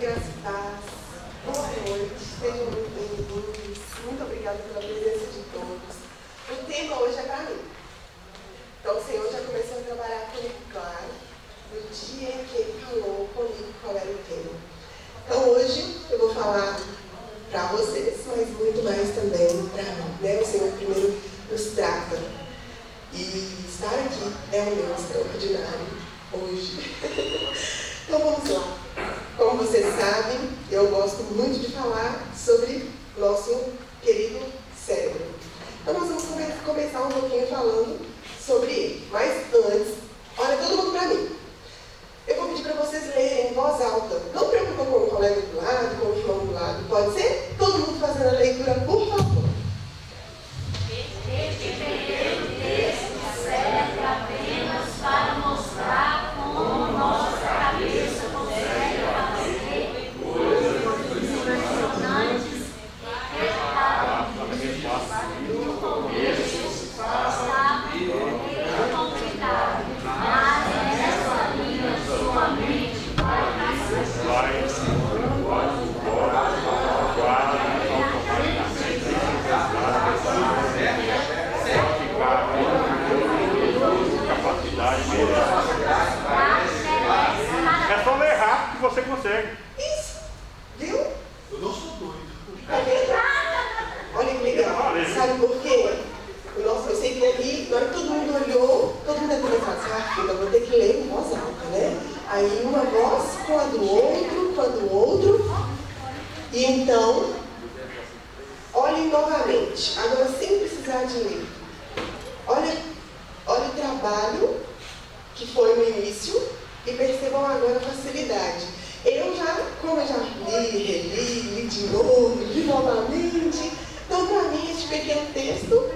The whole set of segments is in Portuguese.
graça e paz. Boa noite, sejam muito bem-vindos. Muito obrigada pela presença de todos. O tema hoje é para mim. Então, o Senhor já começou a trabalhar comigo, claro, no dia em que Ele falou comigo qual era o tema. Então, hoje eu vou falar para vocês, mas muito mais também para mim, né? O Senhor primeiro nos trata. E estar aqui é um meu extraordinário hoje. Então, vamos lá. Como vocês sabem, eu gosto muito de falar sobre nosso querido cérebro. Então, nós vamos começar um pouquinho falando sobre ele. Mas antes, olha todo mundo para mim. Eu vou pedir para vocês lerem em voz alta. Não preocupa com o colega do lado, com o irmão do lado. Pode ser? Todo mundo fazendo a leitura, por favor. Este pequeno texto serve apenas para mostrar como nossa cabeça consegue fazer coisas impressionantes que no começo estava meio complicado, mas nessa linha sua mente vai É só ler rápido que você consegue. Isso. Viu? Eu não sou doido. Tá vendo? Olha que legal. Sabe por quê? Nossa, eu sei que ali, na hora que todo mundo olhou, todo mundo deve pensar assim, eu vou ter que ler em voz alta, né? Aí uma voz com a do outro. E então, olhem novamente. Agora, sem precisar de ler. Olha o trabalho que foi no início e percebam agora a facilidade. Como eu já li de novo, li novamente, então para mim este pequeno texto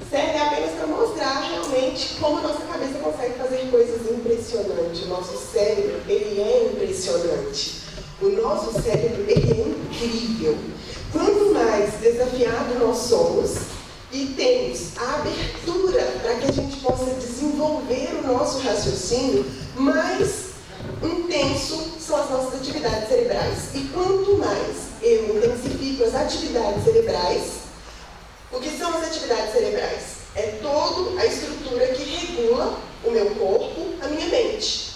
serve apenas para mostrar realmente como a nossa cabeça consegue fazer coisas impressionantes. O nosso cérebro, ele é impressionante. O nosso cérebro, ele é incrível. Quanto mais desafiado nós somos e temos a abertura para que a gente possa desenvolver o nosso raciocínio, mais intenso são as nossas atividades cerebrais. E quanto mais eu intensifico as atividades cerebrais, o que são as atividades cerebrais? É toda a estrutura que regula o meu corpo, a minha mente.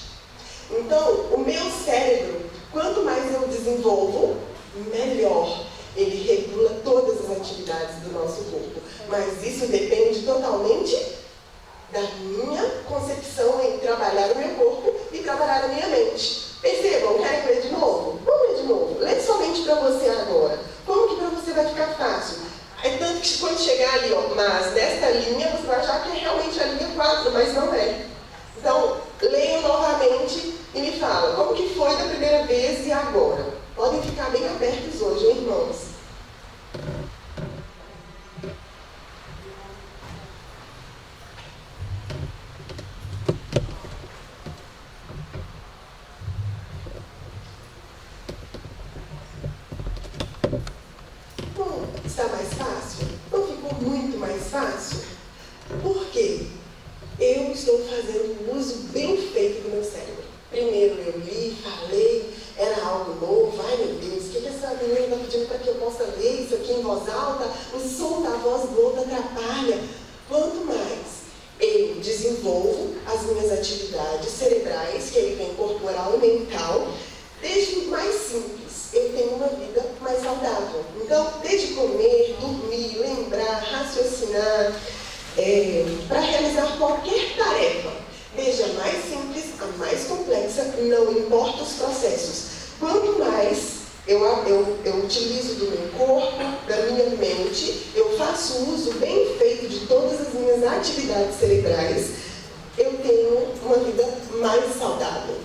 Então, o meu cérebro, quanto mais eu desenvolvo, melhor. Ele regula todas as atividades do nosso corpo. Mas isso depende totalmente da minha concepção em trabalhar o meu corpo e trabalhar a minha mente. Percebam? Querem ler de novo? Vamos ler de novo. Lê somente para você agora. Como que para você vai ficar fácil? É tanto que quando chegar ali, ó, mas nesta linha, você vai achar que é realmente a linha 4, mas não é. Então, leiam novamente e me falam como que foi da primeira vez e agora. Podem ficar bem abertos hoje, hein, irmãos? Bom, está mais fácil? Não ficou muito mais fácil? Por quê? Eu estou fazendo um uso bem feito do meu cérebro. Primeiro eu li, falei, era algo novo. Ai meu Deus, o que essa menina está pedindo para que eu possa ler isso aqui em voz alta? O som da voz do outro atrapalha. Quanto mais eu desenvolvo as minhas atividades cerebrais, que aí vem corporal e mental, desde o mais simples, eu tenho uma vida mais saudável. Então, desde comer, dormir, lembrar, raciocinar, para realizar qualquer tarefa, desde a mais simples a mais complexa, não importa os processos. Quanto mais eu utilizo do meu corpo, da minha mente, eu faço uso bem feito de todas as minhas atividades cerebrais, eu tenho uma vida mais saudável.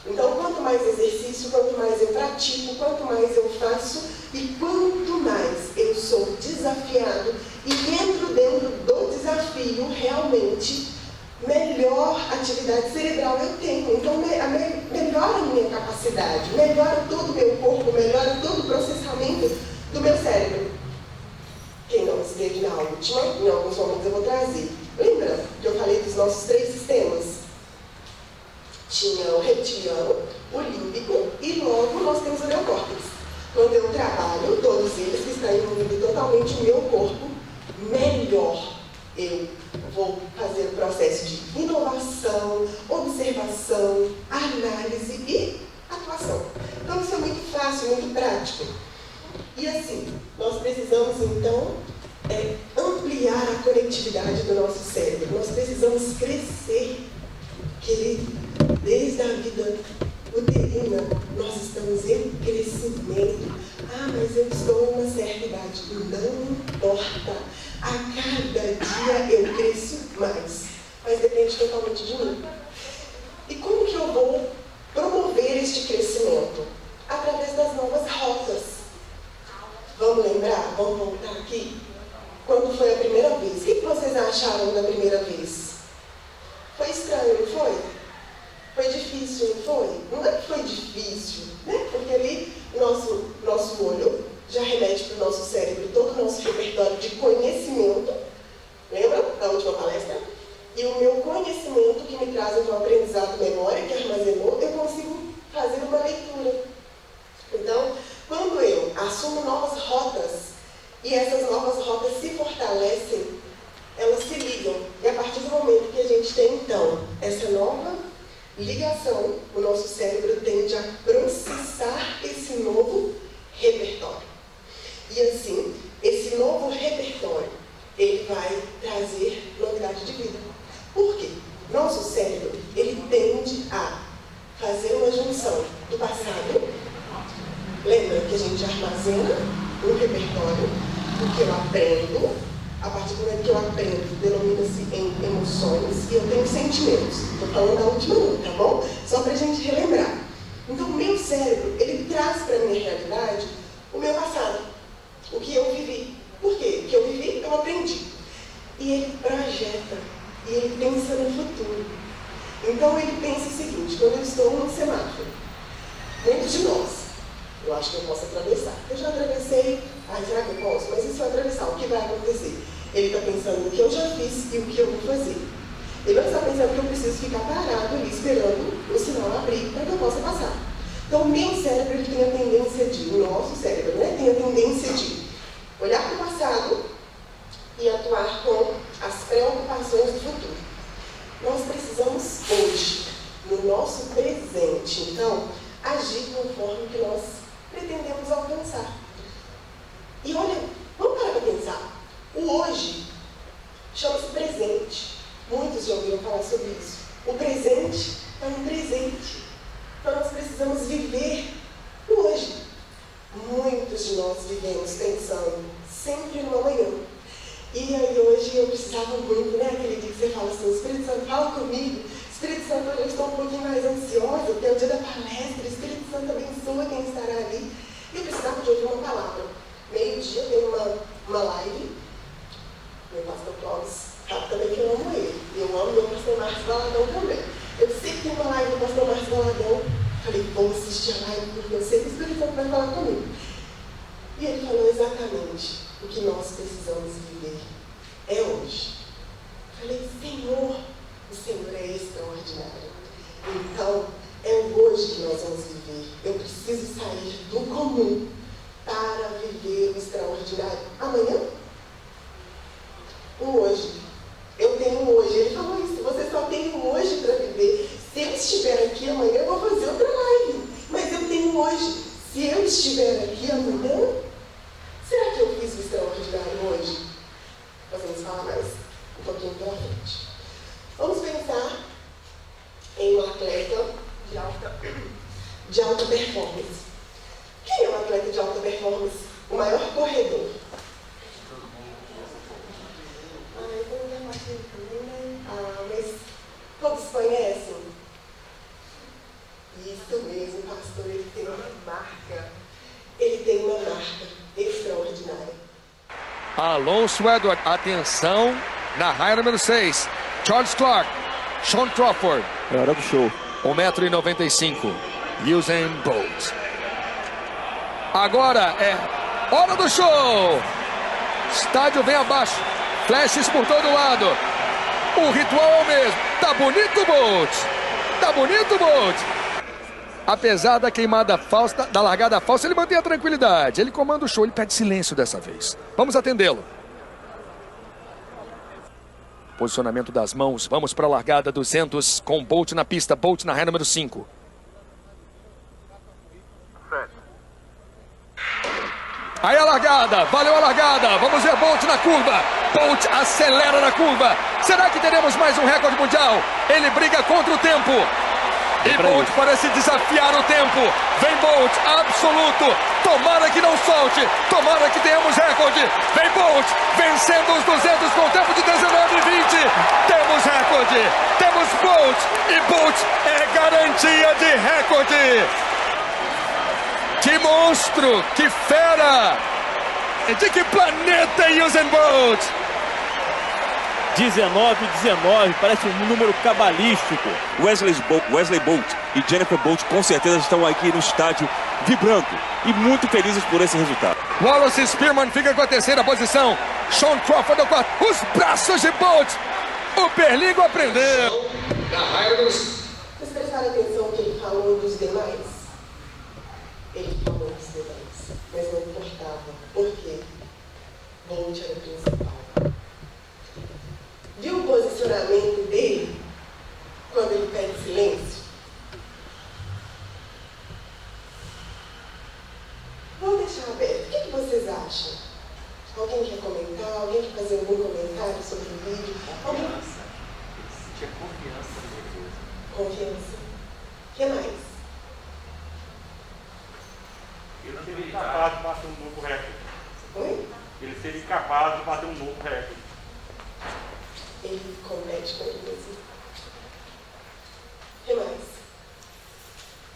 Então, quanto mais exercício, quanto mais eu pratico, quanto mais eu faço e quanto mais eu sou desafiado e entro dentro do desafio, realmente, melhor atividade cerebral eu tenho. Então, melhora a minha capacidade, melhora todo o meu corpo, melhora todo o processamento do meu cérebro. Quem não esteve na última, em alguns momentos eu vou trazer. Lembra que eu falei dos nossos 3 sistemas? Tinha o reptiliano, o límbico e logo nós temos o neocórtex. Quando eu trabalho, todos eles que estão envolvidos totalmente no meu corpo, melhor eu vou fazer o processo de inovação, observação, análise e atuação. Então isso é muito fácil, muito prático. E assim, nós precisamos então ampliar a conectividade do nosso cérebro. Nós precisamos crescer, querido, desde a vida uterina, nós estamos em crescimento. Ah, mas eu estou em uma certa idade. Não importa. A cada dia eu cresço mais. Mas depende totalmente de mim. E como que eu vou promover este crescimento? Através das novas rotas. Vamos lembrar? Vamos voltar aqui? Quando foi a primeira vez? O que vocês acharam da primeira vez? Foi estranho, não foi? Foi difícil, não foi? Não é que foi difícil, né? Porque ali nosso olho já remete para o nosso cérebro todo o nosso repertório de conhecimento. Lembra da última palestra? E o meu conhecimento que me traz um aprendizado memória que armazenou, eu consigo fazer uma leitura. Então, quando eu assumo novas rotas e essas novas rotas se fortalecem, elas se ligam. E a partir do momento que a gente tem, então, essa nova ligação, o nosso cérebro tende a processar esse novo repertório. E assim, esse novo repertório, ele vai trazer novidade de vida. Por quê? Nosso cérebro, ele tende a fazer uma junção do passado. Lembra que a gente armazena um repertório, o que eu aprendo. A partir do momento que eu aprendo, denomina-se em emoções e eu tenho sentimentos. Estou falando da última não, tá bom? Só para a gente relembrar. Então, o meu cérebro, ele traz para a minha realidade o meu passado, o que eu vivi. Por quê? O que eu vivi, eu aprendi. E ele projeta, e ele pensa no futuro. Então, ele pensa o seguinte, quando eu estou num semáforo, muitos de nós, eu acho que eu posso atravessar. Eu já atravessei, será que eu posso? Mas e se eu atravessar, o que vai acontecer? Ele está pensando no que eu já fiz e o que eu vou fazer. Ele não está pensando que eu preciso ficar parado ali esperando o sinal abrir para que eu possa passar. Então, o meu cérebro ele tem a tendência de, o nosso cérebro, né, tem a tendência de olhar para o passado e atuar com as preocupações do futuro. Nós precisamos hoje, no nosso presente, então, agir conforme que nós pretendemos alcançar. E olha, vamos parar para pensar. O hoje chama-se presente. Muitos já ouviram falar sobre isso. O presente é um presente. Então nós precisamos viver o hoje. Muitos de nós vivemos pensando sempre no amanhã. E aí hoje eu precisava muito, né? Aquele dia que você fala assim, Espírito Santo, fala comigo. Espírito Santo, hoje eu estou um pouquinho mais ansiosa, porque é o dia da palestra. Espírito Santo abençoa quem estará ali. E eu precisava de ouvir uma palavra. Meio-dia tem uma live. Meu pastor Clóvis sabe também que eu amo ele. Eu amo meu pastor Marcos Valadão também. Eu sei que tem uma live do pastor Marcos Valadão. Falei, vou assistir a live porque eu sei que o Espírito Santo vai falar comigo. E ele falou exatamente o que nós precisamos viver. É hoje. Falei, Senhor, o Senhor é extraordinário. Então, é o hoje que nós vamos viver. Eu preciso sair do comum para viver o extraordinário. Amanhã? O hoje. Eu tenho o hoje. Ele falou isso. Você só tem o hoje para viver. Se eu estiver aqui amanhã, eu vou fazer outra live. Mas eu tenho hoje. Se eu estiver aqui amanhã, será que eu fiz o extraordinário hoje? Nós vamos falar mais um pouquinho pela frente. Vamos pensar em um atleta de alta performance. Quem é um atleta de alta performance? O maior corredor. Mas todos conhecem? Isso mesmo, pastor, ele tem uma marca. Ele tem uma marca extraordinária. Alonso Edward, atenção, na raia número 6. Charles Clark, Sean Crawford. É hora do show. 1,95 m. Usain Bolt. Agora é hora do show. Estádio vem abaixo. Flashes por todo lado. O ritual é o mesmo. Tá bonito, Bolt. Tá bonito, Bolt. Apesar da queimada falsa, da largada falsa, ele mantém a tranquilidade. Ele comanda o show, ele pede silêncio dessa vez. Vamos atendê-lo. Posicionamento das mãos. Vamos para a largada 200 com Bolt na pista. Bolt na ré número 5. Aí a largada, valeu a largada. Vamos ver Bolt na curva. Bolt acelera na curva. Será que teremos mais um recorde mundial? Ele briga contra o tempo. E Bolt parece desafiar o tempo. Vem Bolt, absoluto. Tomara que não solte. Tomara que tenhamos recorde. Vem Bolt, vencendo os 200 com tempo de 19:20. Temos recorde. Temos Bolt. E Bolt é garantia de recorde. Que monstro, que fera. De que planeta é Usain Bolt? 19, parece um número cabalístico. Wesley Bolt e Jennifer Bolt com certeza estão aqui no estádio vibrando e muito felizes por esse resultado. Wallace Spearman fica com a terceira posição. Sean Crawford é o quarto. Os braços de Bolt. O Perlingo aprendeu. Vocês prestaram atenção que ele falou dos demais? Ele falou dos demais, mas não importava. Por quê? Bolt era o principal. Viu o posicionamento dele quando ele pede silêncio? Vou deixar aberto. O que vocês acham? Alguém quer comentar? Alguém quer fazer algum comentário sobre o vídeo? Alguém? Tinha confiança nele. Confiança. O que mais? Ele seria incapaz de bater um novo recorde. Oi? Ele seria incapaz de bater um novo recorde. Ele compete com ele mesmo. O que mais?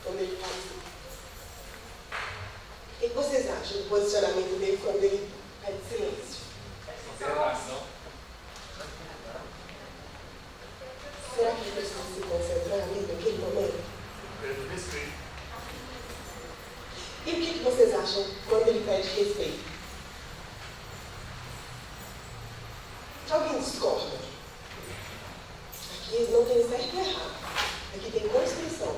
Quando ele faz isso. O que vocês acham do posicionamento dele quando ele pede silêncio? Será que ele precisa se concentrar ali naquele momento? E o que vocês acham quando ele pede respeito? Alguém discorda? Aqui não tem certo e errado. Aqui tem Constituição.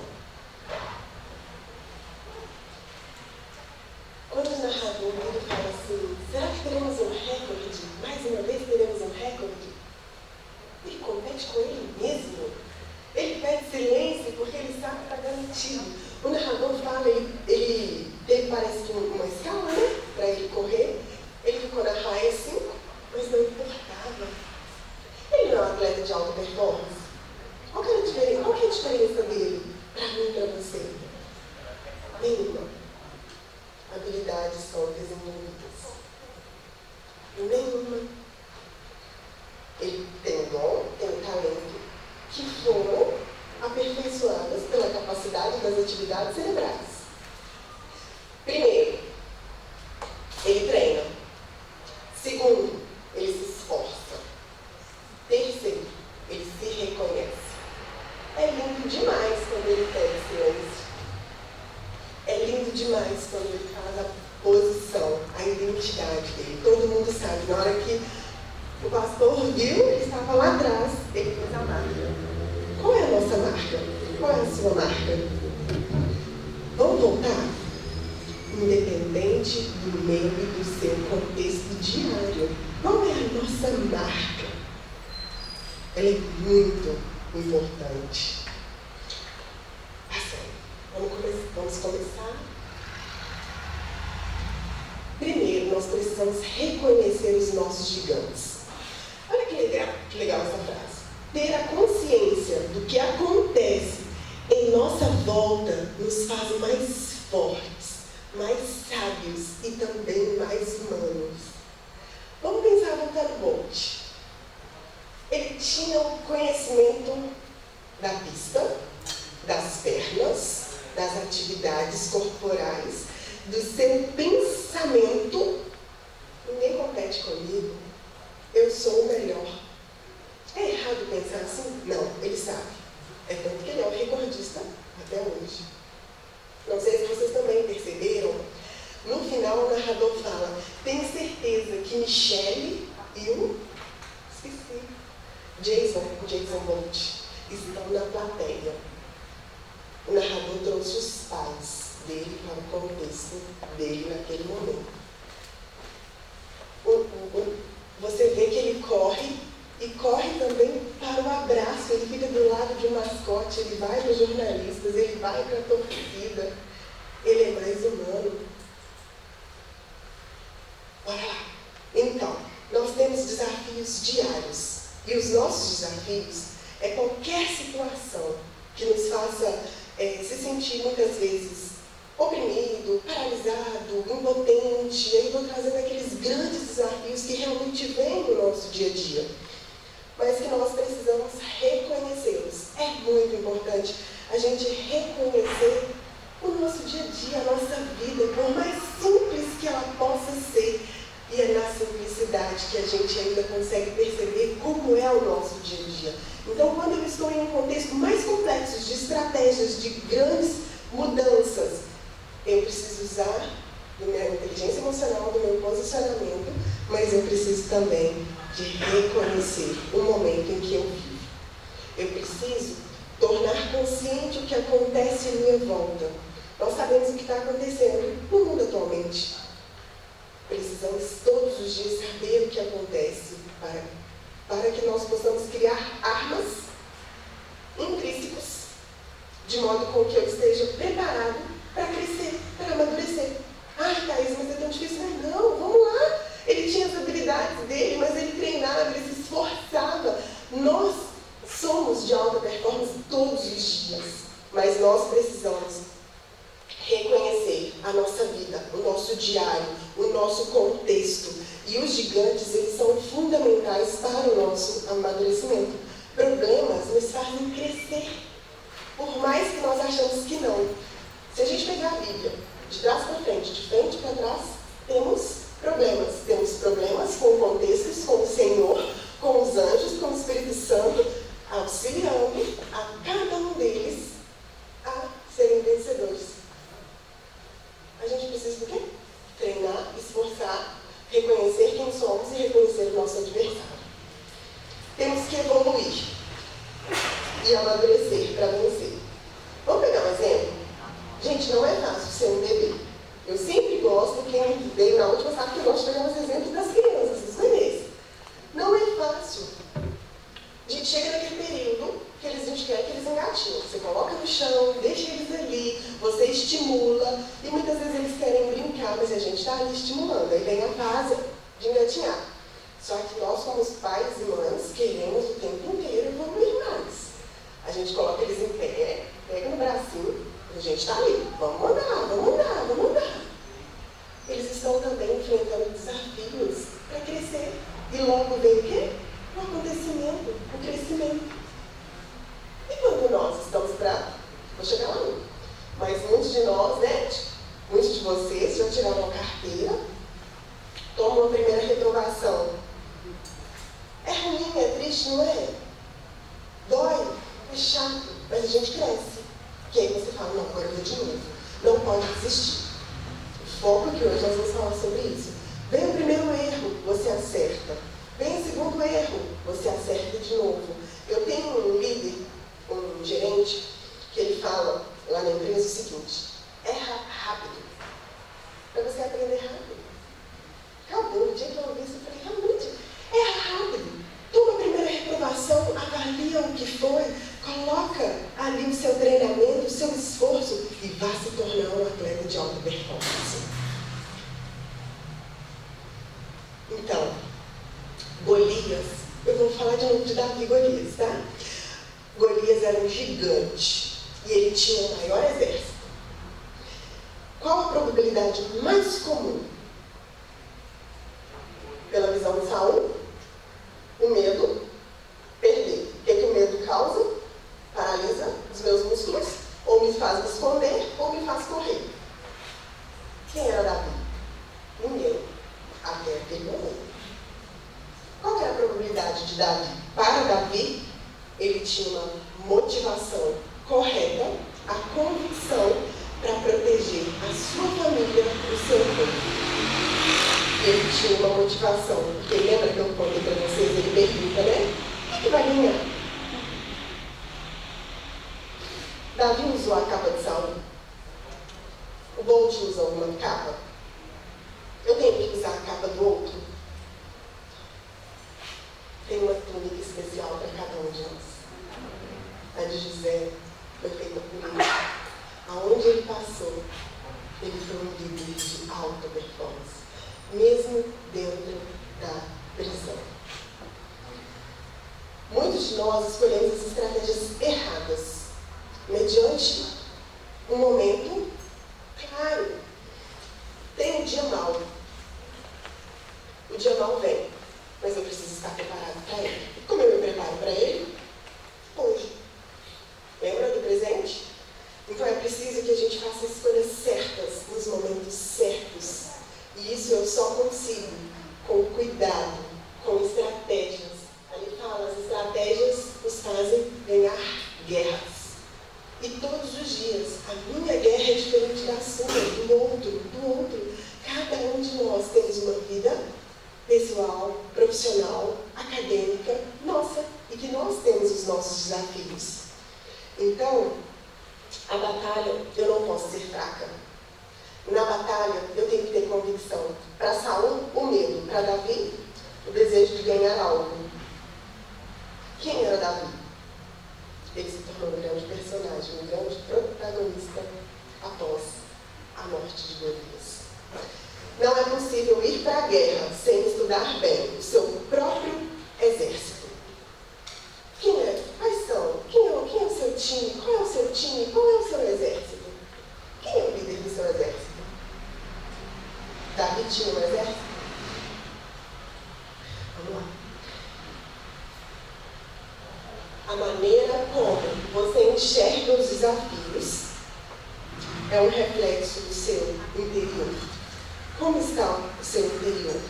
Quando o narrador ele fala assim, será que teremos um recorde? Mais uma vez teremos um recorde? Ele compete com ele mesmo. Ele pede silêncio porque ele sabe que está garantido. O narrador fala, ele teve, parece que uma escala, né? Para ele correr. Ele ficou na raia 5, mas não importava. Ele não é um atleta de alta performance. Qual que é a diferença dele para mim e para você? Nenhuma. Habilidades são desenvolvidas. Nenhuma. Ele tem dom, tem talento, que foram aperfeiçoadas pela capacidade das atividades cerebrais. Primeiro, ele treina. Segundo, ele se esforça. Terceiro, ele se reconhece. É lindo demais quando ele pede silêncio. É lindo demais quando ele faz a posição, a identidade dele. Todo mundo sabe, na hora que o pastor viu, ele estava lá atrás, ele fez a marca. Qual é a nossa marca? Qual é a sua marca? Vamos voltar? Independente do meio e do seu contexto diário. Qual é a nossa marca? Ela é muito importante. Vamos começar? Primeiro, nós precisamos reconhecer os nossos gigantes. Olha que legal essa frase. Ter a consciência do que acontece em nossa volta nos faz mais fortes, mais sábios e também mais humanos. Vamos pensar no Bolt. Ele tinha o conhecimento da pista, das pernas, das atividades corporais, do seu pensamento. Ninguém compete comigo. Eu sou o melhor. É errado pensar assim? Não, ele sabe. É tanto que ele é o recordista até hoje. Não sei se vocês também perceberam. No final, o narrador fala, tenho certeza que Michelle e o Jason Bolt estão na plateia. O narrador trouxe os contexto dele naquele momento. Você vê que ele corre, e corre também para o abraço. Ele fica do lado de um mascote, ele vai para os jornalistas, ele vai para a torcida. Ele é mais humano. Bora lá. Então, nós temos desafios diários. E os nossos desafios é qualquer situação que nos faça se sentir muitas vezes oprimido, paralisado, impotente. E aí vou trazendo aqueles grandes desafios que realmente vêm no nosso dia a dia, mas que nós precisamos reconhecê-los. É muito importante a gente reconhecer o nosso dia a dia, a nossa vida, por mais simples que ela possa ser. E é na simplicidade que a gente ainda consegue perceber como é o nosso dia a dia. Então, quando eu estou em um contexto mais complexo de estratégias, de grandes mudanças, eu preciso usar da minha inteligência emocional, do meu posicionamento, mas eu preciso também de reconhecer o momento em que eu vivo. Eu preciso tornar consciente o que acontece em minha volta. Nós sabemos o que está acontecendo no mundo atualmente. Precisamos todos os dias saber o que acontece para que nós possamos criar armas intrínsecas, de modo com que eu esteja preparado para crescer, para amadurecer. Ai, Thaís, mas é tão difícil. Não, vamos lá. Ele tinha as habilidades dele, mas ele treinava, ele se esforçava. Nós somos de alta performance todos os dias, mas nós precisamos reconhecer a nossa vida, o nosso diário, o nosso contexto. E os gigantes, eles são fundamentais para o nosso amadurecimento. Problemas nos fazem crescer, por mais que nós achamos que não. Se a gente pegar a Bíblia, de trás para frente, de frente para trás, temos problemas. Temos problemas com contextos, com o Senhor, com os anjos, com o Espírito Santo, auxiliando a cada um deles a serem vencedores. A gente precisa do quê? Treinar, esforçar, reconhecer quem somos e reconhecer o nosso adversário. Temos que evoluir e amadurecer para vencer. Vamos pegar um exemplo? Gente, não é fácil ser um bebê. Eu sempre gosto, quem veio na última sabe que eu gosto de pegar os exemplos das crianças, dos bebês. Não é fácil. A gente chega naquele período que a gente quer que eles engatinham. Você coloca no chão, deixa eles ali, você estimula, e muitas vezes eles querem brincar, mas a gente está ali estimulando. Aí vem a fase de engatinhar. Só que nós, como pais e mães, queremos o tempo inteiro evoluir mais. A gente coloca eles em pé, pega no bracinho, a gente está ali, vamos andar, vamos andar, vamos andar. Eles estão também enfrentando desafios para crescer. E logo vem o quê? O acontecimento, o crescimento. E quando nós estamos para... Vou chegar lá, mas muitos de nós, né? Muitos de vocês já tiraram a carteira, tomam a primeira reprovação. É ruim, é triste, não é? Dói, é chato, mas a gente cresce. Que aí você fala, não, agora eu vou de novo. Não pode desistir. O foco que hoje nós vamos falar sobre isso. Vem o primeiro erro, você acerta. Vem o segundo erro, você acerta de novo. Eu tenho um líder, um gerente, que ele fala lá na empresa o seguinte: erra rápido, para você aprender rápido. Acabou, o dia que eu ouvi isso, eu falei, realmente, erra rápido. Toma a primeira reprovação, avalia o que foi, coloca ali o seu treinamento, o seu esforço e vá se tornar um atleta de alta performance. Então, Golias, eu vou falar de novo de Davi e Golias, tá? Golias era um gigante e ele tinha o maior exército. Qual a probabilidade mais comum? Pela visão de Saul, o medo, perder. O que o medo causa? Paralisa os meus músculos, ou me faz me esconder, ou me faz correr. Quem era Davi? Ninguém. Até aquele momento. Qual era a probabilidade de Davi? Para Davi, ele tinha uma motivação correta, a convicção para proteger a sua família, o seu povo. Ele tinha uma motivação, porque lembra que eu contei para vocês, ele pergunta, né? O que vai ganhar? Davi usou a capa de Saul. O Bolt usa uma capa? Eu tenho que usar a capa do outro? Tem uma túnica especial para cada um de nós. A de José foi feita por ele. Aonde ele passou, ele foi um líder de alta performance, mesmo dentro da prisão. Muitos de nós escolhemos as estratégias erradas, mediante um momento claro. Tem um dia mau. O dia mau vem, mas eu preciso estar preparado para ele. E como eu me preparo para ele? Hoje. Lembra do presente? Então é preciso que a gente faça escolhas certas, nos momentos certos. E isso eu só consigo com cuidado, com estratégias. Ali fala, as estratégias nos fazem ganhar guerras. E todos os dias, a minha guerra é diferente da sua, do outro. Cada um de nós temos uma vida pessoal, profissional, acadêmica, nossa, e que nós temos os nossos desafios. Então, a batalha, eu não posso ser fraca. Na batalha, eu tenho que ter convicção. Para Saul, o medo. Para Davi, o desejo de ganhar algo. Quem era Davi? Ele se tornou um grande personagem, um grande protagonista após a morte de Golias. Não é possível ir para a guerra sem estudar bem o seu próprio exército. Quem é? Quais são? Quem é o seu time? Qual é o seu time? Qual é o seu exército? Quem é o líder do seu exército? Davi tinha um exército? Vamos lá. A maneira como você enxerga os desafios é um reflexo do seu interior. Como está o seu interior?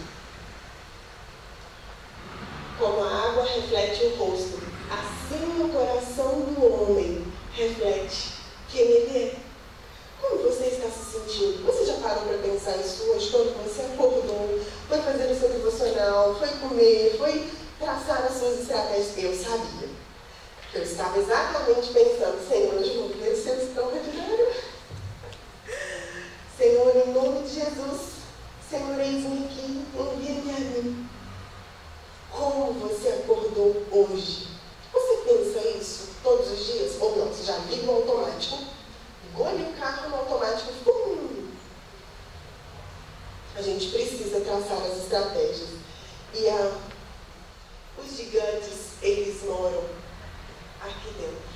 Como a água reflete o rosto, assim o coração do homem reflete quem ele é. Como você está se sentindo? Você já parou para pensar isso hoje, quando você acordou, foi fazer o seu devocional, foi comer, foi traçar as suas estratégias? Eu sabia. Eu estava exatamente pensando, Senhor, hoje eu vou ver o seu extraordinário. Senhor, em nome de Jesus, Senhor, eis-me aqui, envia-me a mim. Como você acordou hoje? Você pensa isso todos os dias? Ou não? Você já liga o automático, ligou ali o carro no automático, A gente precisa traçar as estratégias. E os gigantes, eles moram aqui dentro.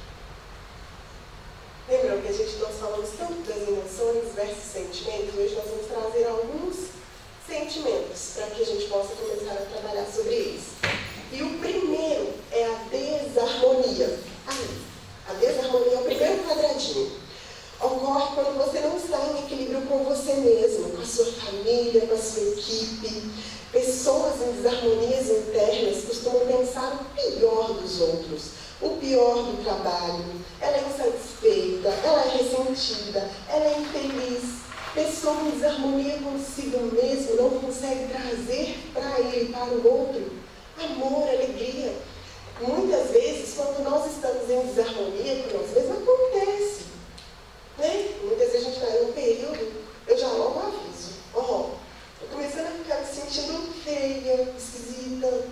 Lembram que nós falamos tanto das emoções versus sentimentos? Hoje nós vamos trazer alguns sentimentos para que a gente possa começar a trabalhar sobre eles. E o primeiro é a desarmonia. A desarmonia é o primeiro quadradinho. Ocorre quando você não está em equilíbrio com você mesmo, com a sua família, com a sua equipe. Pessoas em desarmonias internas costumam pensar o pior dos outros, o pior do trabalho. Ela é insatisfeita, ela é ressentida, ela é infeliz. Pessoa em desarmonia consigo mesmo não consegue trazer para ele, para o outro, amor, alegria. Muitas vezes, quando nós estamos em desarmonia com nós mesmos, acontece. Né? Muitas vezes a gente está em um período, eu já logo aviso. Estou começando a ficar me sentindo feia, esquisita,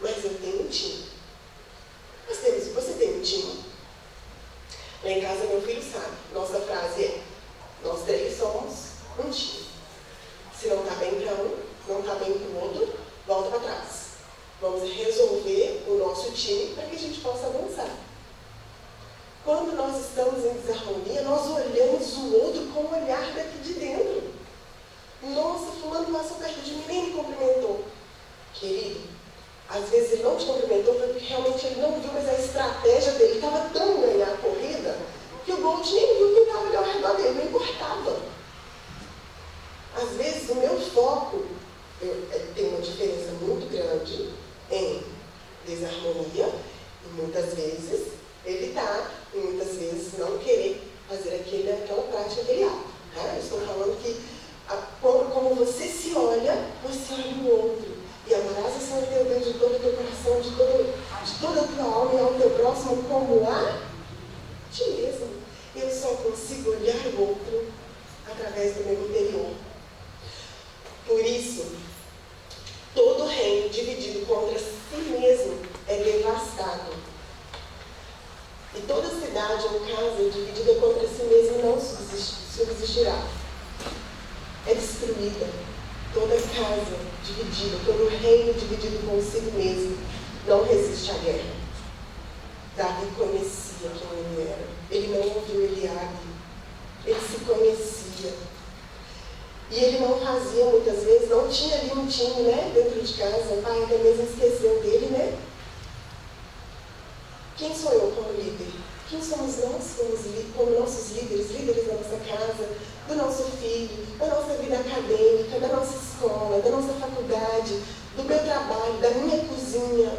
mas eu tenho um time. Você tem um time? Lá em casa meu filho sabe, nossa frase é: nós três somos um time. Se não está bem para um, não está bem para o outro, volta para trás. Vamos resolver o nosso time para que a gente possa avançar. Quando nós estamos em desarmonia, nós olhamos o outro com o olhar daqui de dentro. Nossa, fulano passou perto de mim, nem me cumprimentou. Querido, às vezes ele não te cumprimentou porque realmente ele não viu, mas a estratégia dele estava tão ganhar a corrida que o Bolt nem viu quem estava ali ao redor dele, não importava. Às vezes o meu foco tem uma diferença muito grande em desarmonia e muitas vezes evitar e muitas vezes não querer fazer aquela prática, aquele ato. Eu estou falando que como você se olha, você olha o outro. E amarás o Senhor teu Deus de todo o teu coração, de toda a tua alma e ao teu próximo como a ti mesmo. Eu só consigo olhar o outro através do destruída, toda casa dividida, todo reino dividido consigo mesmo, não resiste à guerra. Davi conhecia quem ele era. Ele não ouviu Eliabe. Ele se conhecia. E ele não fazia muitas vezes, não tinha ali um time, né, dentro de casa. O pai até mesmo esqueceu dele, né? Quem sou eu como líder? Quem somos nós como nossos líderes da nossa casa, do nosso filho, da nossa vida acadêmica, da nossa escola, da nossa faculdade, do meu trabalho, da minha cozinha?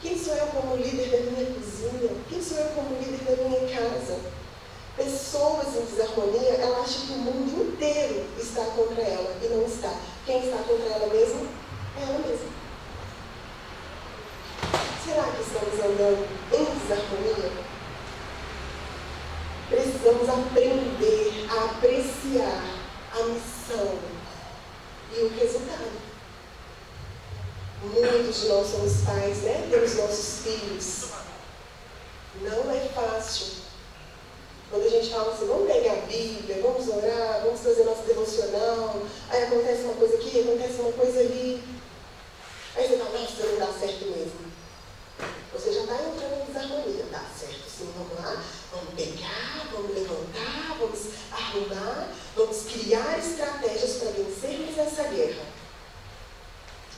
Quem sou eu como líder da minha cozinha? Quem sou eu como líder da minha casa? Pessoas em desarmonia, ela acha que o mundo inteiro está contra ela e não está. Quem está contra ela mesmo? É ela mesma. Será que estamos andando em desarmonia? Precisamos aprender a apreciar a missão e o resultado. Muitos de nós somos pais, né? Temos nossos filhos. Não é fácil. Quando a gente fala assim, vamos pegar a Bíblia, vamos orar, vamos fazer nosso devocional, aí acontece uma coisa aqui, acontece uma coisa ali. Aí você fala, nossa, não dá certo mesmo. Você já está entrando em desarmonia. Dá certo sim, vamos lá, vamos pegar, vamos levantar, vamos arrumar, vamos criar estratégias para vencermos essa guerra.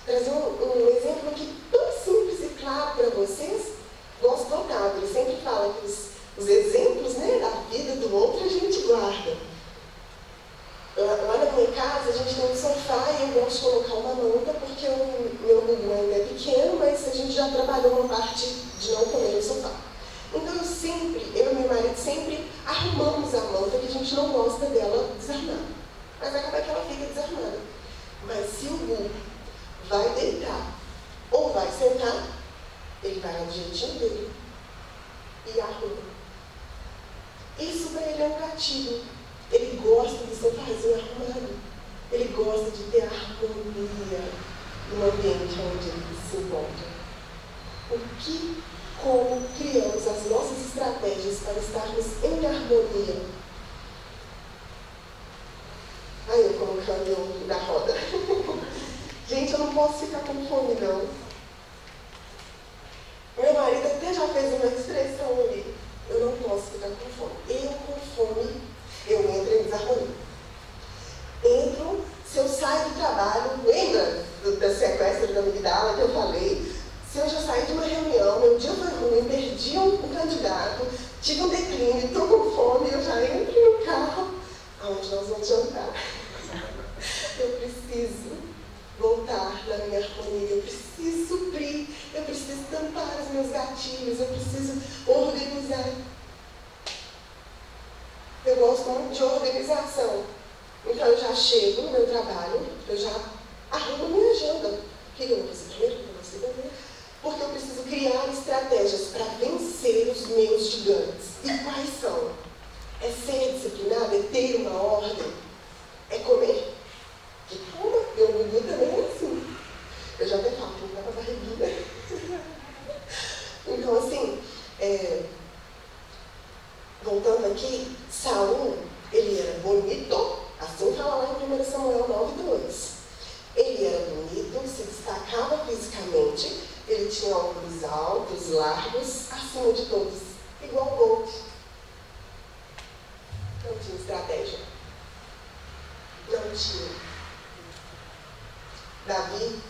Trazer um exemplo aqui tão simples e claro para vocês. Gosto do Otávio, ele sempre fala que os exemplos, né, da vida do outro a gente guarda. Lá na minha casa a gente tem um sofá e eu gosto de colocar uma manta porque o meu bumbum ainda é pequeno, mas a gente já trabalhou uma parte de não comer no sofá. Então eu e meu marido sempre arrumamos a manta que a gente não gosta dela desarmada. Mas acaba que ela fica desarmada. Mas se o burro vai deitar ou vai sentar, ele vai lá do jeitinho dele e arruma. Isso para ele é um gatilho. Ele gosta do sofazinho arrumado. Ele gosta de ter harmonia no ambiente onde ele se encontra. Como criamos as nossas estratégias para estarmos em harmonia? Aí eu colocando eu na roda. Gente, eu não posso ficar com fome, não. Meu marido até já fez uma expressão ali. Eu não posso ficar com fome. Eu com fome, eu entro em desarmonia. Se eu saio do trabalho, lembra da sequência da amigdala que eu falei? Se eu já saí de uma reunião, meu dia foi ruim, perdi um candidato, tive um declínio, estou com fome, eu já entro no carro, aonde nós vamos jantar. Eu preciso voltar na minha harmonia, eu preciso suprir, eu preciso tampar os meus gatilhos, eu preciso organizar. Eu gosto muito de organização. Então eu já chego no meu trabalho, eu já arrumo a minha agenda. O que eu vou fazer primeiro, o que eu vou fazer primeiro? Porque eu preciso criar estratégias para vencer os meus gigantes. E quais são? É ser disciplinado, é ter uma ordem, é comer. Que coma, meu bumbum também é assim. Eu já até falo, não dá pra barriguinha. Então assim, voltando aqui, Saul, ele era bonito, assim fala lá em 1 Samuel 9:2. Ele era bonito, se destacava fisicamente, ele tinha ombros altos, largos, acima de todos, igual o Bolt. Não tinha estratégia. Não tinha. Davi,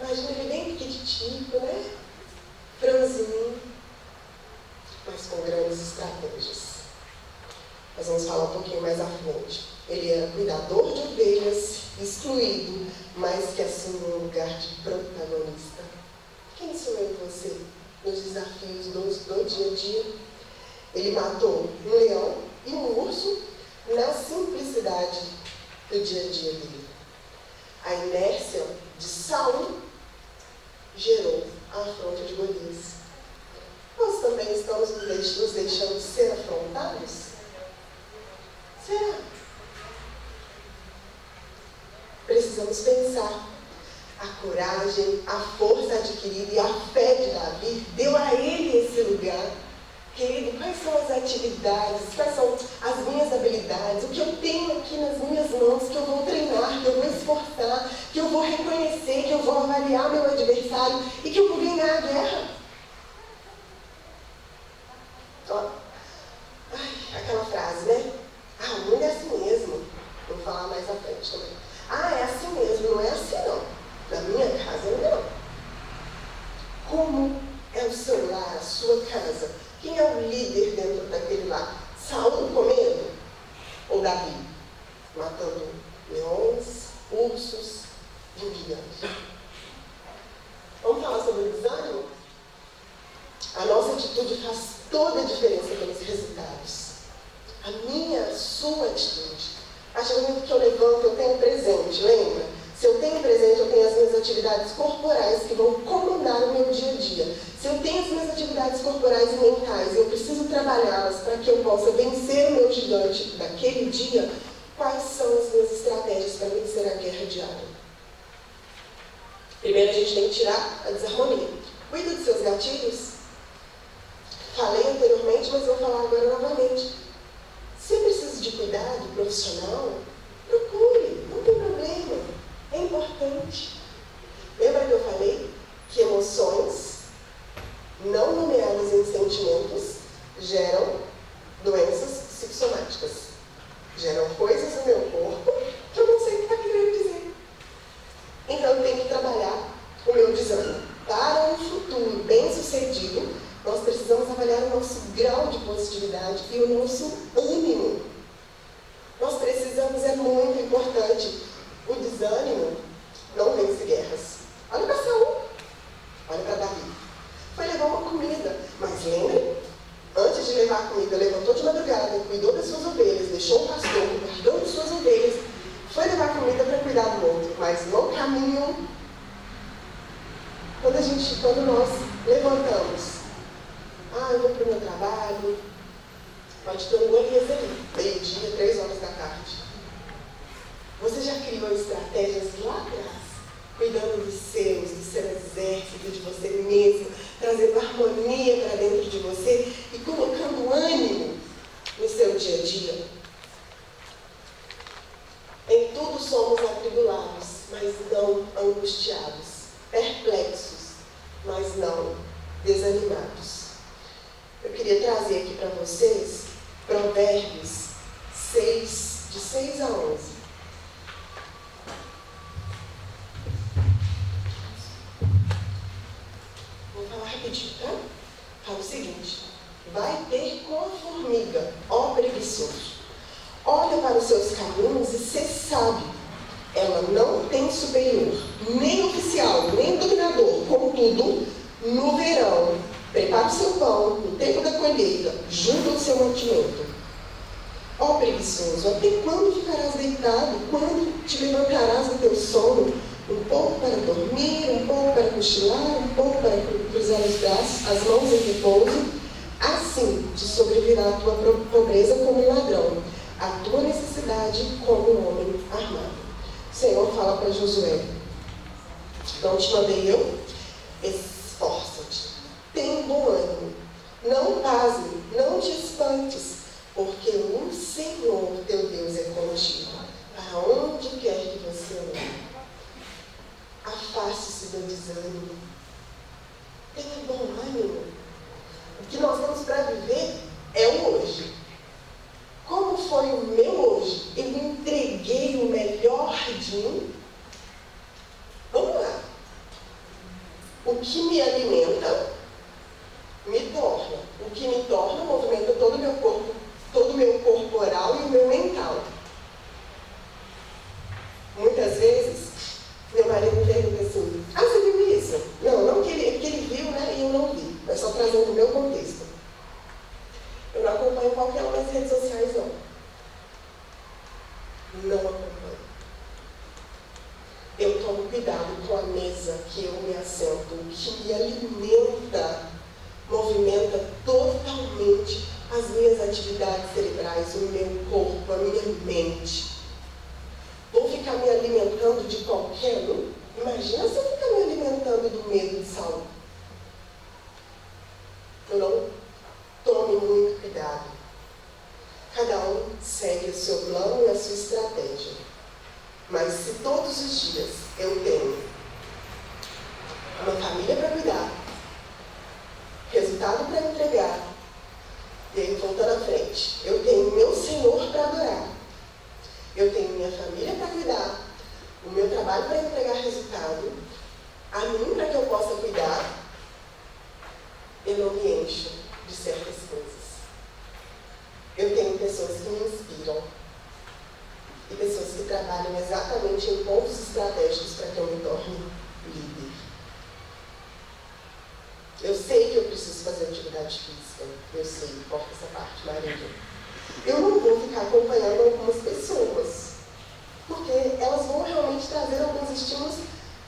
imagina ele bem pequititico, né? Franzinho, mas com grandes estratégias. Nós vamos falar um pouquinho mais à frente. Ele era cuidador de ovelhas, excluído, mas que assumiu um lugar de protagonista. Quem sou eu e você nos desafios do dia a dia? Ele matou um leão e um urso na simplicidade do dia a dia dele. A inércia de Saul gerou a afronta de Golias. Nós também estamos nos deixando ser afrontados? Será? Precisamos pensar. A coragem, a força adquirida e a fé de Davi deu a ele esse lugar. Querido, quais são as atividades, quais são as minhas habilidades, o que eu tenho aqui nas minhas mãos esforçar, que eu vou reconhecer, que eu vou avaliar meu adversário e que eu vou ganhar a guerra. Ó, aquela frase, né? Ah, o mundo é assim mesmo. Vou falar mais à frente também. Ah, é assim mesmo, não é assim não. Na minha casa não. Como é o seu lar, a sua casa? Quem é o líder dentro daquele lar? Saul comendo? Ou Davi? Matando leões, ursos e gigantes. Vamos falar sobre o desânimo? A nossa atitude faz toda a diferença pelos resultados. A minha, a sua atitude. A partir do momento que eu levanto, eu tenho presente, lembra? Se eu tenho presente, eu tenho as minhas atividades corporais que vão comandar o meu dia a dia. Se eu tenho as minhas atividades corporais e mentais e eu preciso trabalhá-las para que eu possa vencer o meu gigante daquele dia, quais são as minhas estratégias para vencer a guerra diária? Primeiro, a gente tem que tirar a desarmonia. Cuida dos seus gatilhos. Falei anteriormente, mas vou falar agora novamente. Se precisa de cuidado profissional, procure, não tem problema, é importante. Lembra que eu falei que emoções não nomeadas em sentimentos geram doenças psicossomáticas, geram coisas no meu corpo que eu não sei o que está querendo dizer. Então eu tenho que trabalhar o meu desânimo. Para um futuro bem-sucedido, nós precisamos avaliar o nosso grau de positividade e o nosso ânimo. Nós precisamos, é muito importante, o desânimo não vence guerras. Olha para Saul, olha para Davi. Foi levar uma comida, mas lembre, antes de levar a comida, levantou de madrugada, cuidou das suas ovelhas, deixou o pastor, guardou as suas ovelhas, foi levar comida para cuidar do outro, mas no caminho, quando nós levantamos, eu vou para o meu trabalho, pode ter um Golias ali, meio-dia, 3 horas da tarde. Você já criou estratégias lá atrás, cuidando dos seus, do seu exército, de você mesmo, trazendo harmonia para dentro de você e colocando ânimo no seu dia a dia? Em tudo somos atribulados, mas não angustiados, perplexos, mas não desanimados. Eu queria trazer aqui para vocês Provérbios 6, de 6 a 11. Vou falar rapidinho, tá? Fala o seguinte: vai ter com a formiga, ó preguiçoso. Olha para os seus caminhos e ser sábio. Ela não tem superior, nem oficial, nem dominador. Contudo, no verão, prepara o seu pão, no tempo da colheita, junta o seu mantimento. Ó preguiçoso, até quando ficarás deitado? Quando te levantarás do teu sono? Um pouco para dormir, um pouco para cochilar, um pouco para cruzar os braços, as mãos em repouso. Assim te sobrevirá a tua pobreza como um ladrão, a tua necessidade como um homem armado. O Senhor fala para Josué: não te mandei eu? Esforça-te, tenha bom ânimo, não pasme, não te espantes, porque o Senhor teu Deus é contigo, para onde quer que você ande. Afaste-se do desânimo, tenha bom ânimo. O que nós temos para viver é o hoje. Como foi o meu hoje? Eu entreguei o melhor de mim? Vamos lá. O que me alimenta, me torna. O que me torna, movimenta todo o meu corpo, todo o meu corporal e o meu mental. Muitas vezes, meu marido me pergunta assim: você viu isso? Não que ele viu, né? E eu não vi. Mas só trazendo o meu contexto. Eu não acompanho qualquer uma das redes sociais, não. Não acompanho. Eu tomo cuidado com a mesa que eu me assento, o que me alimenta, movimenta totalmente as minhas atividades cerebrais, o meu corpo, a minha mente. Vou ficar me alimentando de qualquer um? Imagina se eu ficar me alimentando do medo de Saul. Não tome muito cuidado. Cada um segue o seu plano e a sua estratégia. Mas se todos os dias eu tenho uma família para cuidar, resultado para entregar, e aí voltando à frente, eu tenho meu Senhor para adorar, eu tenho minha família para cuidar, o meu trabalho para entregar resultado, a mim para que eu possa cuidar, eu não me encho de certas coisas. Eu tenho pessoas que me inspiram e pessoas que trabalham exatamente em pontos estratégicos para que eu me torne líder. Eu sei que eu preciso fazer atividade física, eu sei, corta essa parte, Maria. Eu não vou ficar acompanhando algumas pessoas, porque elas vão realmente trazer alguns estímulos,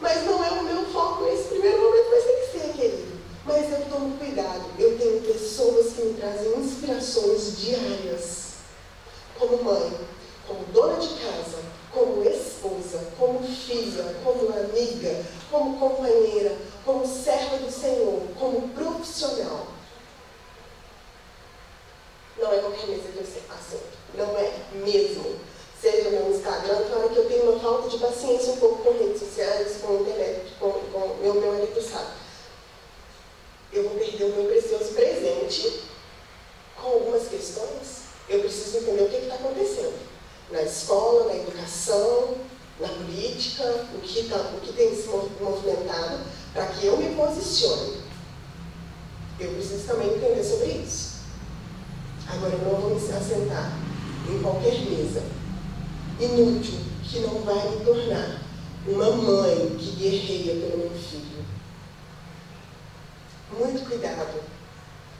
mas não é o meu foco nesse primeiro momento, mas tem que ser, querido. Mas eu tomo cuidado, eu tenho pessoas que me trazem inspirações diárias, como mãe, como dona de casa, como esposa, como filha, como amiga, como companheira, como serva do Senhor, como profissional. Não é qualquer mesa que eu assento, não é mesmo. Seja no Instagram, claro que eu tenho uma falta de paciência um pouco com redes sociais, com a internet, com meu marido sabe. Eu vou perder o meu precioso presente com algumas questões. Eu preciso entender o que está acontecendo na escola, na educação, na política, o que tem se movimentado, para que eu me posicione. Eu preciso também entender sobre isso. Agora, eu não vou me assentar em qualquer mesa inútil que não vai me tornar uma mãe que guerreia pelo meu filho. Muito cuidado.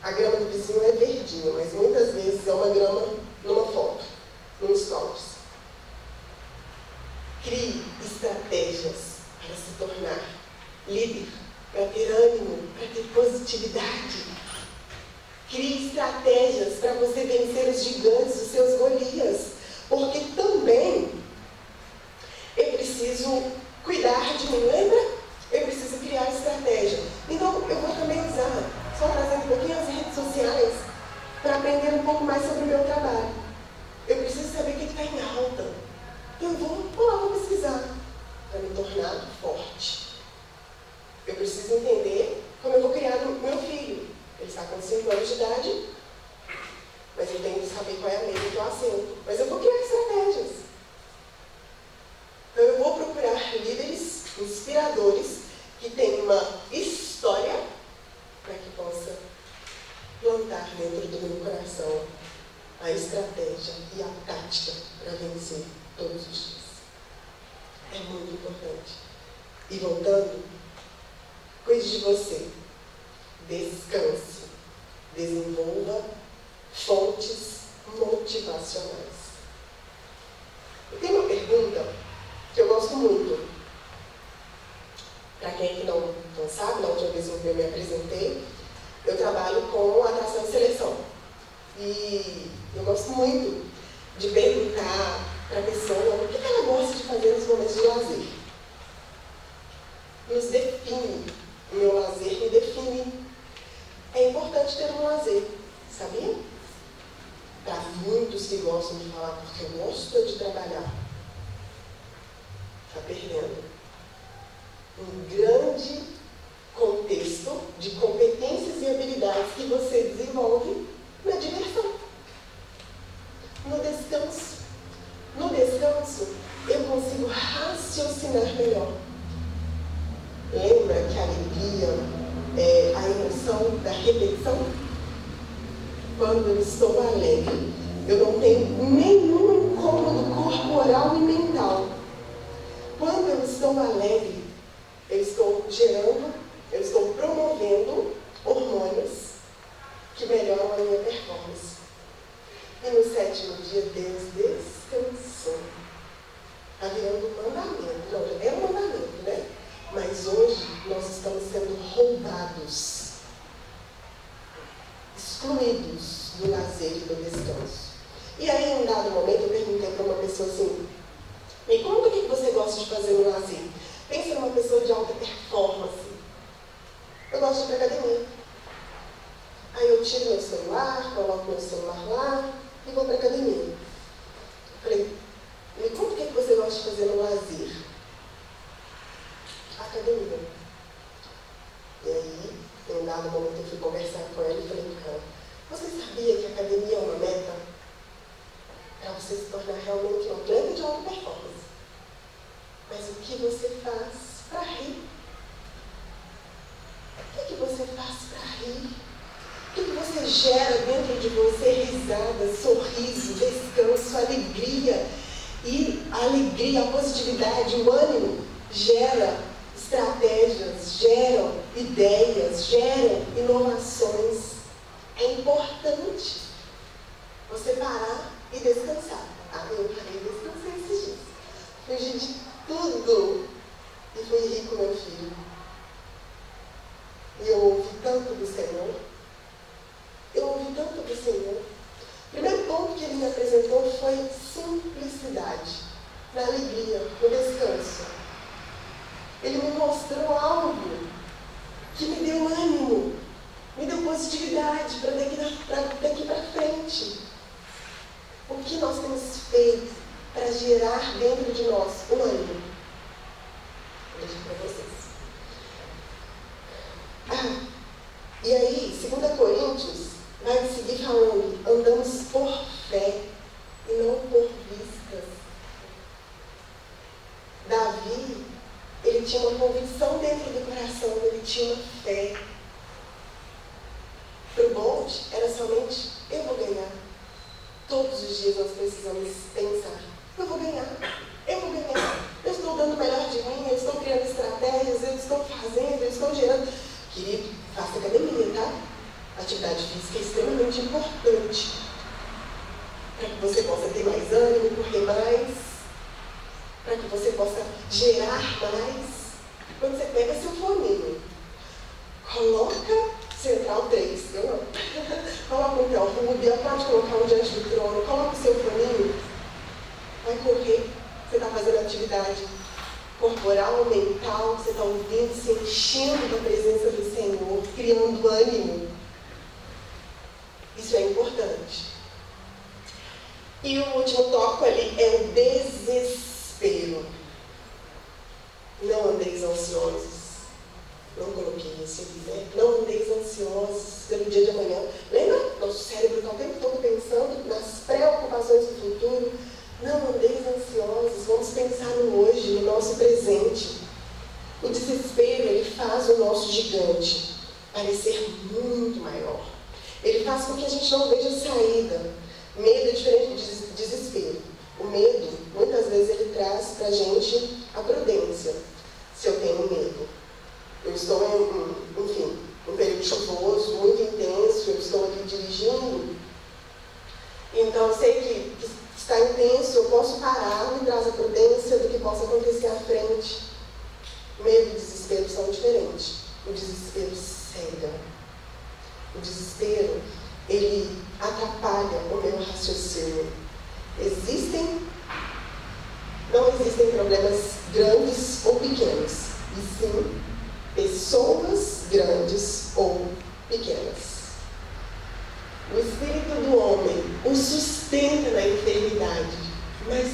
A grama do vizinho é verdinha, mas muitas vezes é uma grama numa foto, num stories. Crie estratégias para se tornar líder, para ter ânimo, para ter positividade. Crie estratégias para você vencer os gigantes, os seus Golias. Porque também eu preciso cuidar de mim, lembra? Eu preciso criar estratégia. Então, eu vou também usar, só trazendo um pouquinho as redes sociais, para aprender um pouco mais sobre o meu trabalho. Eu preciso saber o que está em alta. Então, eu vou pesquisar, para me tornar forte. Eu preciso entender como eu vou criar o meu filho. Ele está com 5 anos de idade, mas eu tenho que saber qual é a mesa que eu assento. Mas eu vou criar estratégias. Então, eu vou procurar líderes inspiradores que têm uma história para que possa plantar dentro do meu coração a estratégia e a tática para vencer todos os dias. É muito importante. E voltando, cuide de você. Descanse. Desenvolva fontes motivacionais. Eu tenho uma pergunta que eu gosto muito. Para quem aqui não sabe, na última vez que eu me apresentei, eu trabalho com atração e seleção. E eu gosto muito de perguntar para a pessoa o que ela gosta de fazer nos momentos de lazer. Nos define. O meu lazer me define. É importante ter um lazer, sabia? Para muitos que gostam de falar porque eu gosto de trabalhar, está perdendo um grande contexto de competências e habilidades que você desenvolve na diversão, no descanso. No descanso, eu consigo raciocinar melhor. Lembra que a alegria é a emoção da repetição? Quando eu estou alegre, eu não tenho nenhum incômodo corporal e mental. Quando eu estou alegre, eu estou gerando, eu estou promovendo hormônios que melhoram a minha performance. E no 7º dia, Deus descansou. Está virando um mandamento. Não, já era um mandamento, né? Mas hoje nós estamos sendo roubados, excluídos do lazer e do descanso. E aí, em um dado momento, eu perguntei para uma pessoa assim: me conta o que você gosta de fazer no lazer. Pensa numa pessoa de alta performance. Eu gosto de ir para academia. Aí eu tiro meu celular, coloco meu celular lá e vou para academia. Falei, me conta o que você gosta de fazer no lazer. você faz para rir? O que você faz para rir? O que você gera dentro de você? Risada, sorriso, descanso, alegria. E a alegria, a positividade, o ânimo gera estratégias, geram ideias, geram inovações. É importante você parar e descansar. Eu parei e descansei esses dias. Fugi de tudo e fui rir com meu filho. E eu ouvi tanto do Senhor. O primeiro ponto que ele me apresentou foi simplicidade, na alegria, no descanso. Ele me mostrou algo que me deu ânimo, me deu positividade para daqui para frente. O que nós temos feito para gerar dentro de nós o ânimo? Vou deixar para vocês. E aí, 2 Coríntios vai seguir falando, andamos por fé e não por vistas. Davi, ele tinha uma convicção dentro do coração, ele tinha uma fé. Para o Bolt, era somente, eu vou ganhar. Todos os dias nós precisamos pensar, eu vou ganhar. Eu estou dando o melhor de mim, eu estou criando estratégias, eu estou fazendo, eu estou gerando. Querido, faça academia, tá? Atividade física é extremamente importante para que você possa ter mais ânimo, correr mais, para que você possa gerar mais. Quando você pega seu foninho, coloca Central 3, eu não. Coloca um Telrubia, pode colocar um Diante do Trono, coloca o seu foninho, vai correr, você está fazendo atividade corporal, mental, você está ouvindo, se enchendo da presença do Senhor, criando ânimo. Isso é importante. E o último tópico ali é o desespero. Não andeis ansiosos. Não coloquei isso ali, né? Não andeis ansiosos pelo dia de amanhã. Lembra? Nosso cérebro está o tempo todo pensando nas preocupações do futuro. Não andeis ansiosos. Vamos pensar no hoje, no nosso presente. O desespero, ele faz o nosso gigante parecer muito maior. Ele faz com que a gente não veja saída. Medo é diferente de desespero. O medo, muitas vezes, ele traz para a gente a prudência. Se eu tenho medo, eu estou em um período chuvoso, muito intenso, eu estou aqui dirigindo, então eu sei que está intenso, eu posso parar, me traz a prudência do que possa acontecer à frente. Medo e desespero são diferentes. O desespero cega. O desespero, ele atrapalha o meu raciocínio. Não existem problemas grandes ou pequenos, e sim pessoas grandes ou pequenas. O espírito do homem o sustenta na enfermidade, mas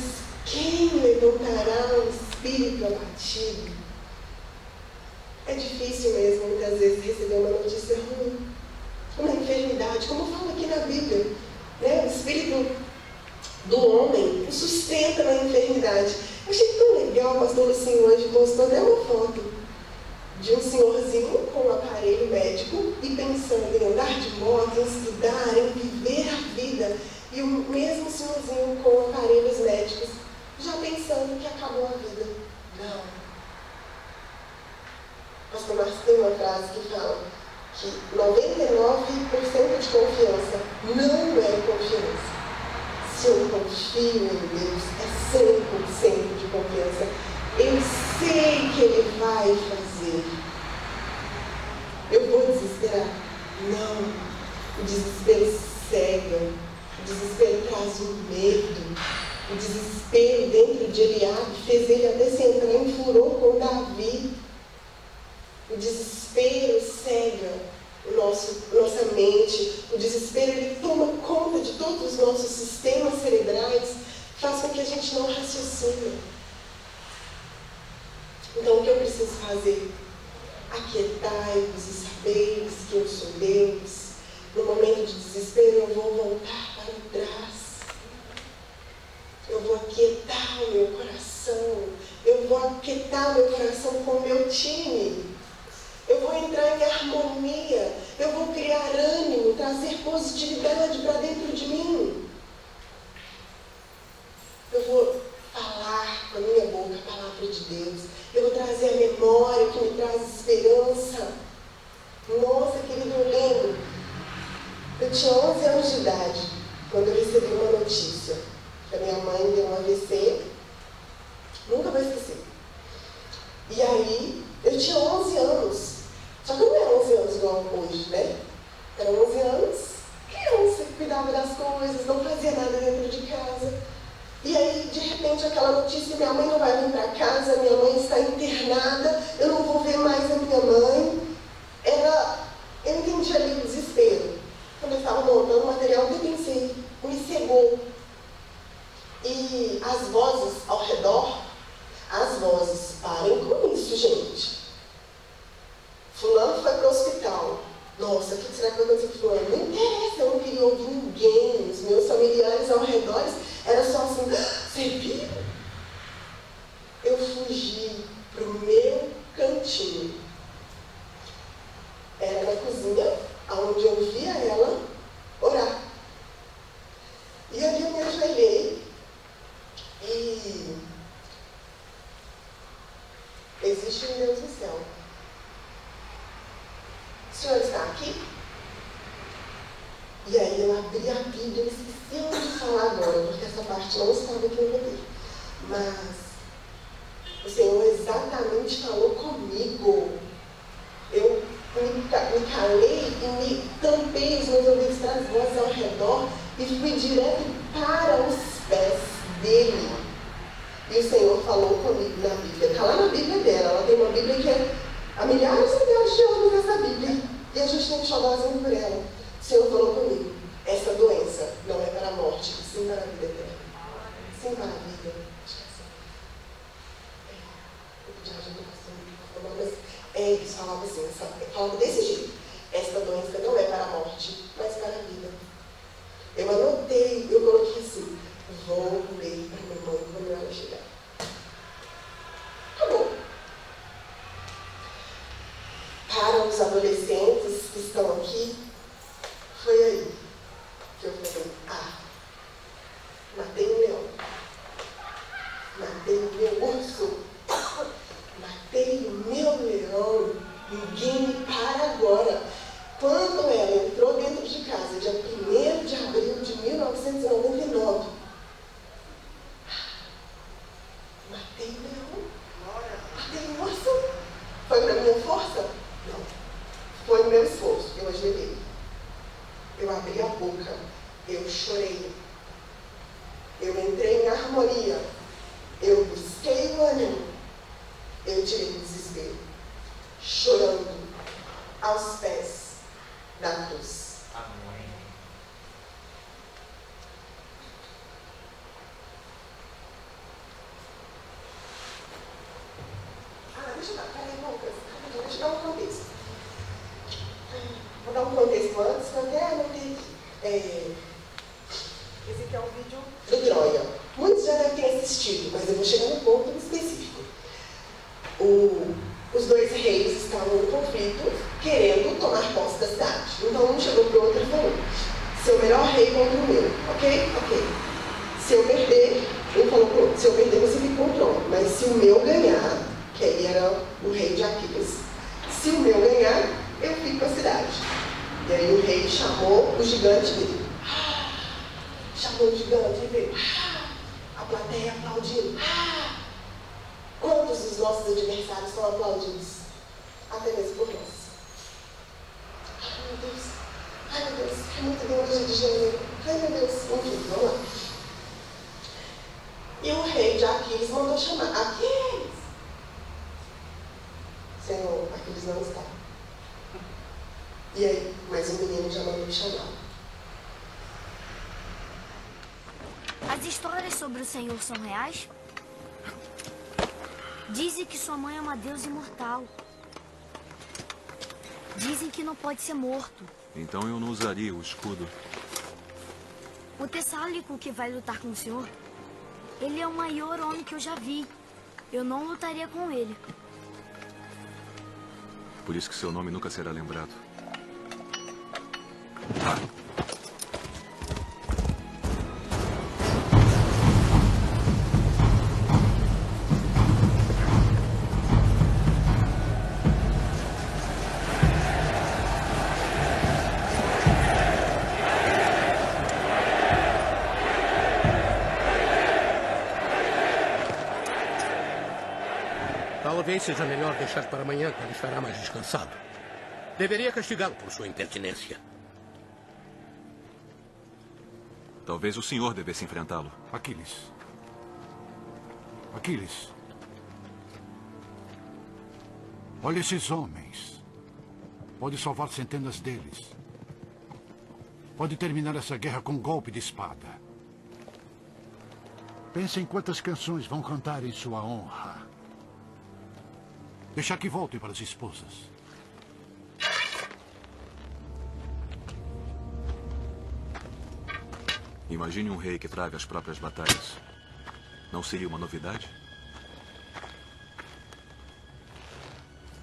quem levantará o espírito abatido? É difícil mesmo, muitas vezes, receber uma notícia ruim, uma enfermidade, como fala aqui na Bíblia, né? O espírito do homem o sustenta na enfermidade. Eu achei tão legal, o pastor Lucinho hoje postou até uma foto de um senhorzinho com um aparelho médico e pensando em andar de moto, em estudar, em viver a vida. E o mesmo senhorzinho com aparelhos médicos já pensando que acabou a vida. Não. Pastor Márcio tem uma frase que fala que 99% de confiança não é confiança. Se eu confio em Deus, é 100% de confiança. Eu sei que Ele vai fazer. Eu vou desesperar? Não. O desespero cega. O desespero traz o medo. O desespero dentro de Eliabe fez ele até se entrar em furor com Davi. O desespero cega nossa mente. O desespero, ele toma conta de todos os nossos sistemas cerebrais, faz com que a gente não raciocine. Então, o que eu preciso fazer? Aquietai-vos e sabeis que eu sou Deus. No momento de desespero, eu vou voltar para trás. Eu vou aquietar o meu coração. Eu vou aquietar com o meu time. Eu vou entrar em harmonia. Eu vou criar ânimo, trazer positividade para dentro de mim. Eu vou falar com a minha boca a palavra de Deus. Eu vou trazer a memória que me traz esperança. Nossa, querido, eu lembro. Eu tinha 11 anos de idade quando eu recebi uma notícia que a minha mãe deu um AVC. Nunca vou esquecer. E aí, eu tinha 11 anos. Só que não era 11 anos igual hoje, né? Era 11 anos, criança que cuidava das coisas, não fazia nada dentro de casa. E aí, de repente, aquela notícia: minha mãe não vai vir para casa, minha mãe está internada, eu não vou ver mais a minha mãe. Eu entendi ali o desespero. Quando eu estava montando o material, eu pensei, me cegou. E as vozes ao redor, parem com isso, gente. Fulano foi para o hospital. Nossa, o que será que vai acontecer com fulano? Não interessa, eu não queria ouvir ninguém. Os meus familiares ao redor era só assim, você viu? Eu fugi para o meu cantinho. Era na cozinha, onde eu via ela orar. E ali eu me ajoelhei e existe um Deus no céu. O Senhor está aqui? E aí eu abri a Bíblia, eu esqueci onde falar agora, porque essa parte não estava aqui no roteiro. Mas o Senhor exatamente falou comigo. Eu me calei e me tampei os meus ouvidos das vozes ao redor e fui direto para os pés dele. E o Senhor falou comigo na Bíblia. Está lá na Bíblia dela. Ela tem uma Bíblia que é há milhares e milhares de anos essa Bíblia. E a gente tem que chorar por ela. O Senhor falou comigo: essa doença não é para a morte, e sim para a vida eterna. Sim para a vida. Eles falavam assim, falavam desse jeito: esta doença não é para a morte, mas para a vida. Eu anotei, eu coloquei assim: vou ler para minha mãe quando ela chegar. Acabou. Para os adolescentes que estão aqui, foi aí que eu falei: matei um leão, matei o meu urso, matei o meu leão, ninguém me para agora. Quando ela entrou dentro de casa, dia 1º de abril de 1999, matei o leão, matei o urso. Foi na minha força? Não. Foi no meu esforço. Eu ajoelhei. Eu abri a boca. Eu chorei. Eu entrei em harmonia. Eu busquei o ânimo. Eu tirei o desespero. Chorando aos pés da cruz. Amém. Deixa eu dar um contexto. Vou dar um contexto antes, que eu até anotei aqui. Esse aqui é um vídeo do Troia. Muitos já devem ter assistido, mas eu vou chegar num ponto específico. Os dois reis estavam em conflito, querendo tomar posse da cidade. Então um chegou para o outro e falou: seu melhor rei contra o meu, ok? Ok. Se eu perder, ele falou para o outro: se eu perder, você fica com o trono. Mas se o meu ganhar, que aí era o rei de Aquiles, se o meu ganhar, eu fico com a cidade. E aí o rei chamou o gigante dele. Chamou o gigante e veio. A plateia aplaudindo. Quantos dos nossos adversários são aplaudidos? Até mesmo por nós. Ai meu Deus, é muita ideologia de gênero. Ai meu Deus, enfim, vamos lá. E o rei de Aquiles mandou chamar: Aquiles! Senhor, Aquiles não está. E aí, mais um menino já mandou chamar. As histórias sobre o Senhor são reais? Dizem que sua mãe é uma deusa imortal. Dizem que não pode ser morto. Então eu não usaria o escudo. O Tessálico que vai lutar com o Senhor, ele é o maior homem que eu já vi. Eu não lutaria com ele. Por isso que seu nome nunca será lembrado. Talvez seja melhor deixar para amanhã, quando estará mais descansado. Deveria castigá-lo por sua impertinência. Talvez o senhor devesse enfrentá-lo. Aquiles. Aquiles. Olha esses homens. Pode salvar centenas deles. Pode terminar essa guerra com um golpe de espada. Pense em quantas canções vão cantar em sua honra. Deixar que voltem para as esposas. Imagine um rei que traga as próprias batalhas. Não seria uma novidade?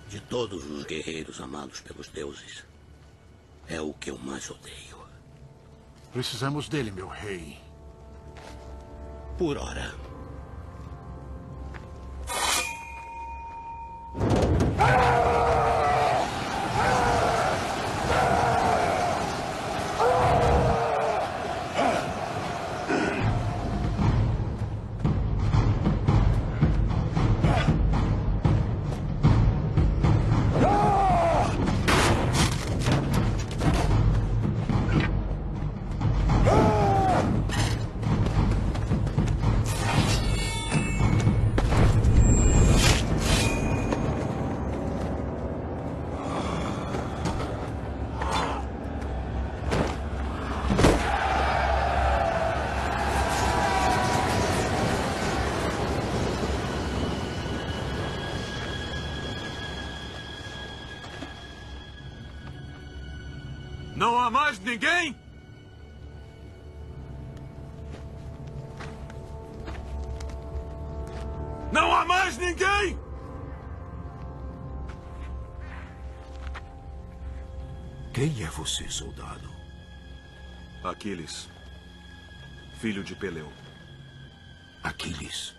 De todos os guerreiros amados pelos deuses, é o que eu mais odeio. Precisamos dele, meu rei. Por ora. Não há mais ninguém? Não há mais ninguém? Quem é você, soldado? Aquiles, filho de Peleu. Aquiles.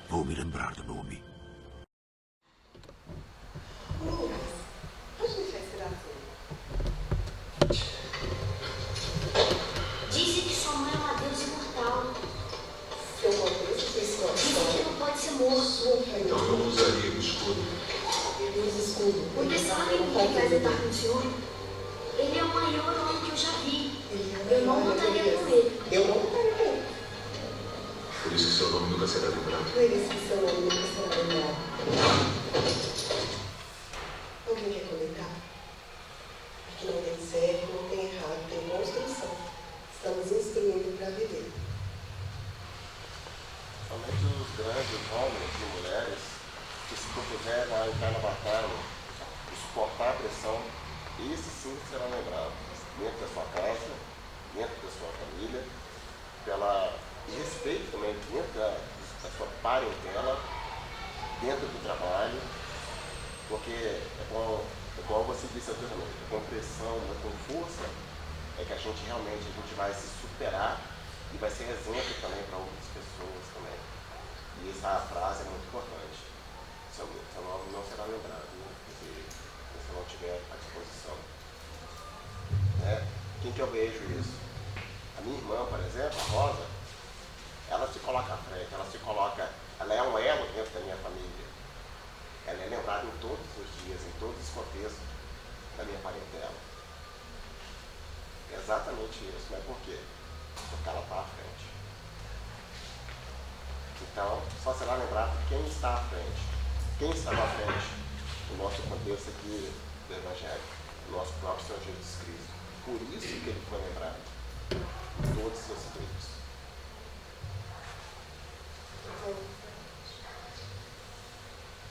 Vou me lembrar do nome. Lucas, pode deixar esperar assim. Dizem que sua mãe é uma deusa imortal. Seu contexto, sua história. Dizem que não pode ser morto. Então eu usaria o escudo. Ele usa escudo. Porque sabe o que vai lidar com o senhor? Ele é o maior homem que eu já vi. Eu não lutaria com ele. Eu não lutaria com ele. Por isso que seu nome nunca será lembrado. Por isso que seu nome nunca será lembrado. Alguém quer comentar? Aqui não tem certo, não tem errado, tem construção. Estamos instruindo para viver. Somente os grandes homens e mulheres que se propuseram a entrar na batalha e suportar a pressão, esses sim serão lembrados dentro da sua casa, dentro da sua família, e respeito também dentro da sua parentela, dentro do trabalho, porque é igual você disse anteriormente, com pressão, com força, é que a gente realmente vai se superar e vai ser exemplo também para outras pessoas também. E essa frase é muito importante. Seu nome não será lembrado, né? Se você não tiver à disposição. Quem que eu vejo isso? A minha irmã, por exemplo, a Rosa, ela se coloca à frente, ela é um elo dentro da minha família. Ela é lembrada em todos os dias, em todos os contextos da minha parentela. É exatamente isso, mas por quê? Porque ela está à frente. Então, só será lembrado quem está à frente. Quem estava à frente no nosso contexto aqui do Evangelho, o nosso próprio Senhor Jesus Cristo. Por isso que ele foi lembrado em todos os seus escritos.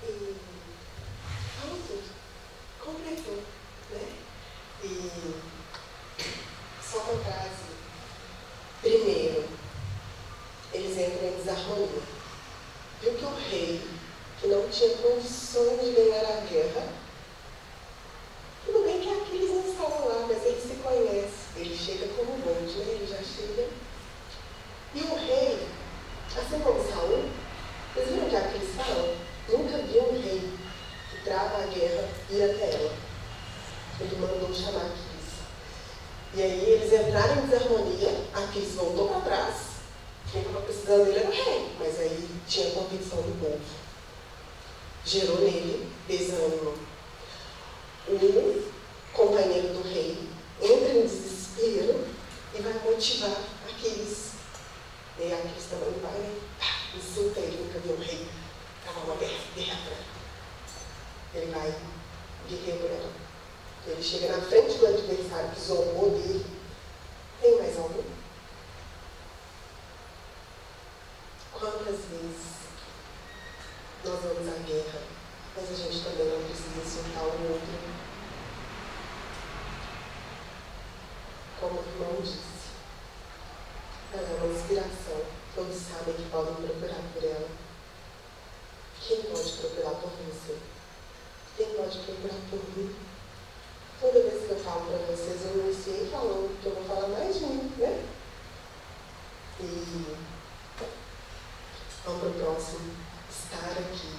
E falou tudo, completou, né? E só uma frase. Primeiro, eles entram em desarmonia. Viu que o rei, que não tinha condições de ganhar a guerra, atenção do povo. Gerou nele desânimo. O companheiro do rei entra em desespero e vai motivar aqueles. E aqueles também vai, insulta ele, nunca viu o rei. Estava uma guerra. Ele vai guerrear por ela. Ele chega na frente do adversário que zombou dele. Tem mais algum? Quantas vezes nós vamos à guerra, mas a gente também não precisa insultar o outro? Como o irmão disse, ela é uma inspiração. Todos sabem que podem procurar por ela. Quem pode procurar por você? Quem pode procurar por mim? Toda vez que eu falo para vocês, eu iniciei falando que eu vou falar mais de mim, né? E vamos para o próximo. Estar aqui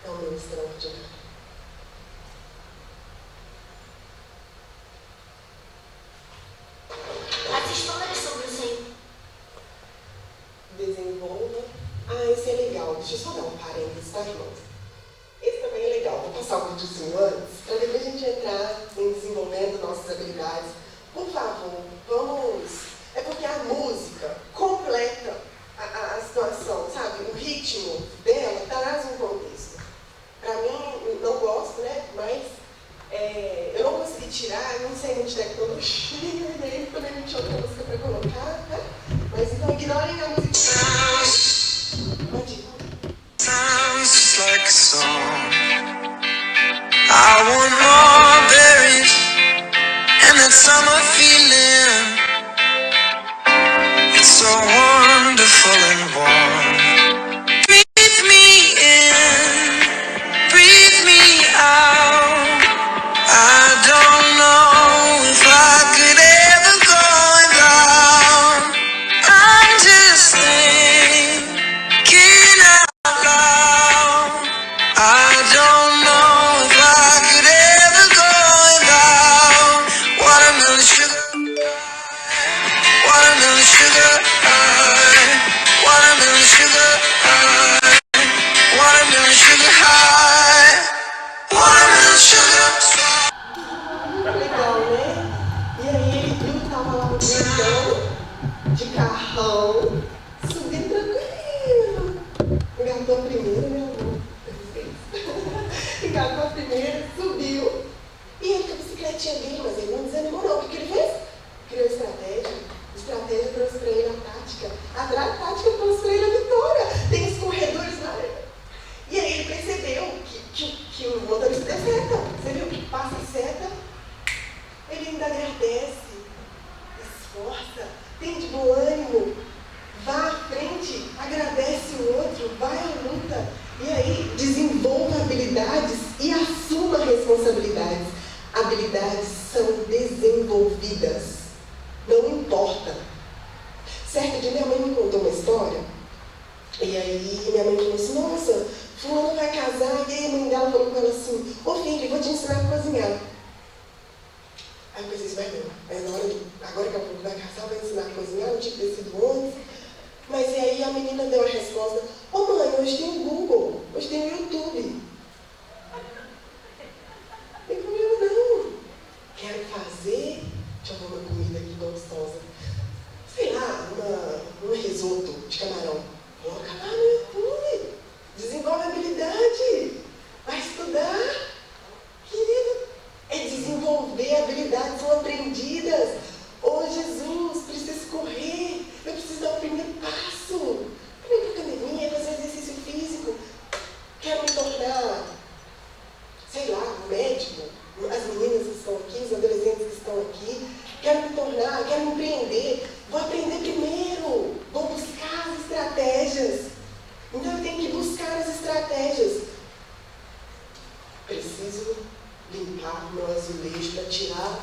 é o meu extraordinário. As histórias sobre o Senhor. Desenvolva. Esse é legal. Deixa eu só dar um parênteses, tá, irmãos? Esse também é legal. Vou passar um videozinho antes, para depois a gente entrar em desenvolvendo nossas habilidades. Por favor, vamos. É porque a música completa a situação, sabe? O ritmo dela traz um contexto. Para mim, não gosto, né? Mas eu não consegui tirar, não sei muito de tecnologia, e aí também não tinha outra música para colocar, né? Mas então ignorem a música. Pode ir. Sounds just like a song. I want more berries and that summer feeling. It's so wonderful and warm. Breathe me in, breathe me out. I don't know if I could ever go without. I'm just thinking out loud. I don't know if I could ever go without watermelon sugar, watermelon sugar high, watermelon sugar high, watermelon sugar high, watermelon sugar. Legal, né? E aí ele tava lá no grandão, de carrão, subindo tranquilo. Engatou a primeira, meu amor. Engatou a primeira, subiu. E ele com a bicicletinha dele, mas ele não desanimou não. O que ele fez? Criou estratégia. Estratégia trouxe para ele a tática. A tática trouxe para ele a vitória. Tem escorredores lá. E aí ele percebeu que o motorista deu seta. Você viu que passa a seta? Ele ainda agradece, esforça, tem de bom ânimo, vá à frente, agradece o outro, vai à luta. E aí desenvolva habilidades e assuma responsabilidades. Habilidades são desenvolvidas, não importa. Certo dia minha mãe me contou uma história, e aí minha mãe falou assim, nossa, fulano vai casar, e aí a mãe dela falou com ela assim, ô filho, eu vou te ensinar a cozinhar. Aí eu pensei assim, vai não, mas na hora agora que a pouco vai casar, vai ensinar a cozinhar, não tinha sido antes. Mas e aí a menina deu a resposta, ô mãe, hoje tem o Google, hoje tem o YouTube. Eu falei, não, quero fazer, deixa eu ver uma comida aqui gostosa. Sei lá, um risoto de camarão. Coloca lá no YouTube, desenvolve habilidade, vai estudar, querido. É desenvolver habilidades não aprendidas. Ô Jesus, preciso correr, eu preciso dar o primeiro passo. Quero ir para a academia, fazer exercício físico. Quero me tornar, sei lá, médico. As meninas que estão aqui, os adolescentes que estão aqui. Quero me tornar, quero empreender. Vou aprender primeiro, vou buscar as estratégias. Então eu tenho que buscar as estratégias. Preciso limpar meu azulejo para tirar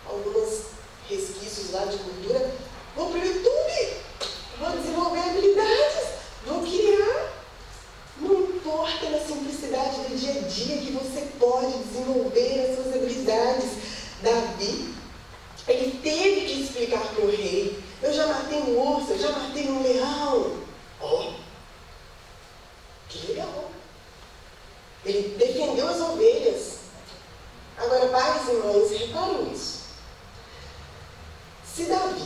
alguns resquícios lá de cultura. Vou para o YouTube, vou desenvolver habilidades, vou criar. Não importa na simplicidade do dia a dia que você pode desenvolver as suas habilidades. Davi, ele teve que explicar para o rei, eu já matei um urso, eu já matei um leão. Ó, que legal. Ele defendeu as ovelhas. Agora, pais e mães, reparem isso. Se Davi,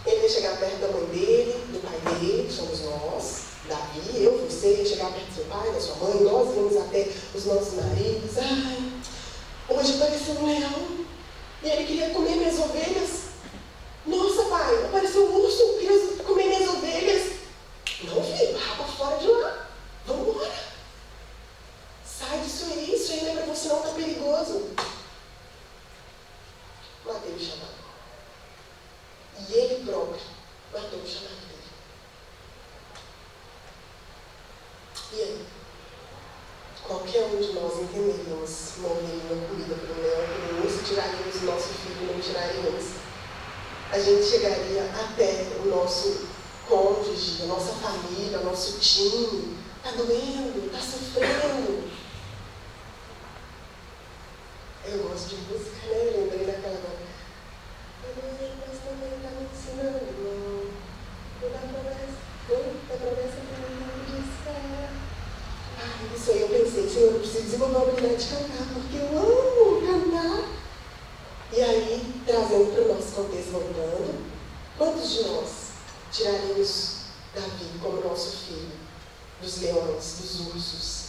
ele ia chegar perto da mãe dele, do pai dele, somos nós, Davi, eu, você, ia chegar perto do seu pai, da sua mãe, nós íamos até os nossos maridos. Ai, hoje apareceu um leão e ele queria comer minhas ovelhas. Nossa, pai, apareceu um urso, queria comer minhas ovelhas. Não, filho, rapa fora de lá. Vamos embora. Sai disso aí não é pra você não, tá perigoso. Matei o chamado. E ele próprio matou o chamado dele. E aí? Qualquer um de nós entenderíamos, morreria comida por um leão, por um urso, tiraríamos o nosso filho, não tiraríamos. A gente chegaria até o nosso cônjuge, a nossa família, o nosso time. Tá doendo, tá sofrendo. Eu gosto de música, né? Lembrei daquela hora. Mas também tá me ensinando, não. Da promessa que não disse. Isso aí eu pensei, Senhor, eu preciso desenvolver a habilidade de cantar, porque eu amo cantar. E aí, trazendo para o nosso contexto, voltando, quantos de nós tiraríamos Davi como nosso filho, dos leões, dos ursos?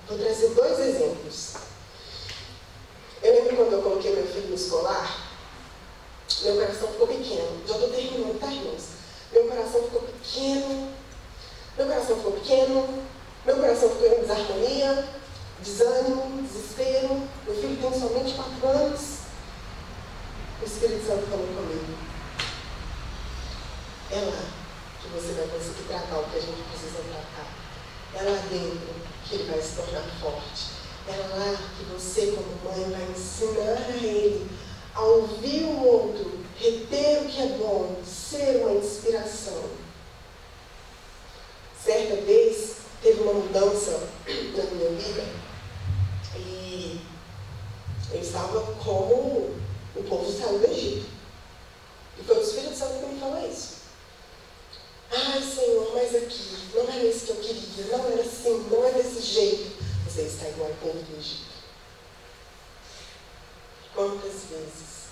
Vou trazer 2 exemplos. Eu lembro quando eu coloquei meu filho no escolar, meu coração ficou pequeno. Já estou terminando, tá, irmãos? Meu coração ficou pequeno, meu coração ficou em desarmonia, desânimo, desespero. Meu filho tem somente 4 anos. O Espírito Santo falou comigo. É lá que você vai conseguir tratar o que a gente precisa tratar. É lá dentro que ele vai se tornar forte. É lá que você, como mãe, vai ensinar a ele a ouvir o outro, reter o que é bom, ser uma inspiração. Certa vez, teve uma mudança na minha vida e eu estava como o povo saiu do Egito. E foi o Espírito Santo que me falou isso. Ai, Senhor, mas aqui, não era isso que eu queria, não era assim, não é desse jeito. Você está igual ao povo do Egito. Quantas vezes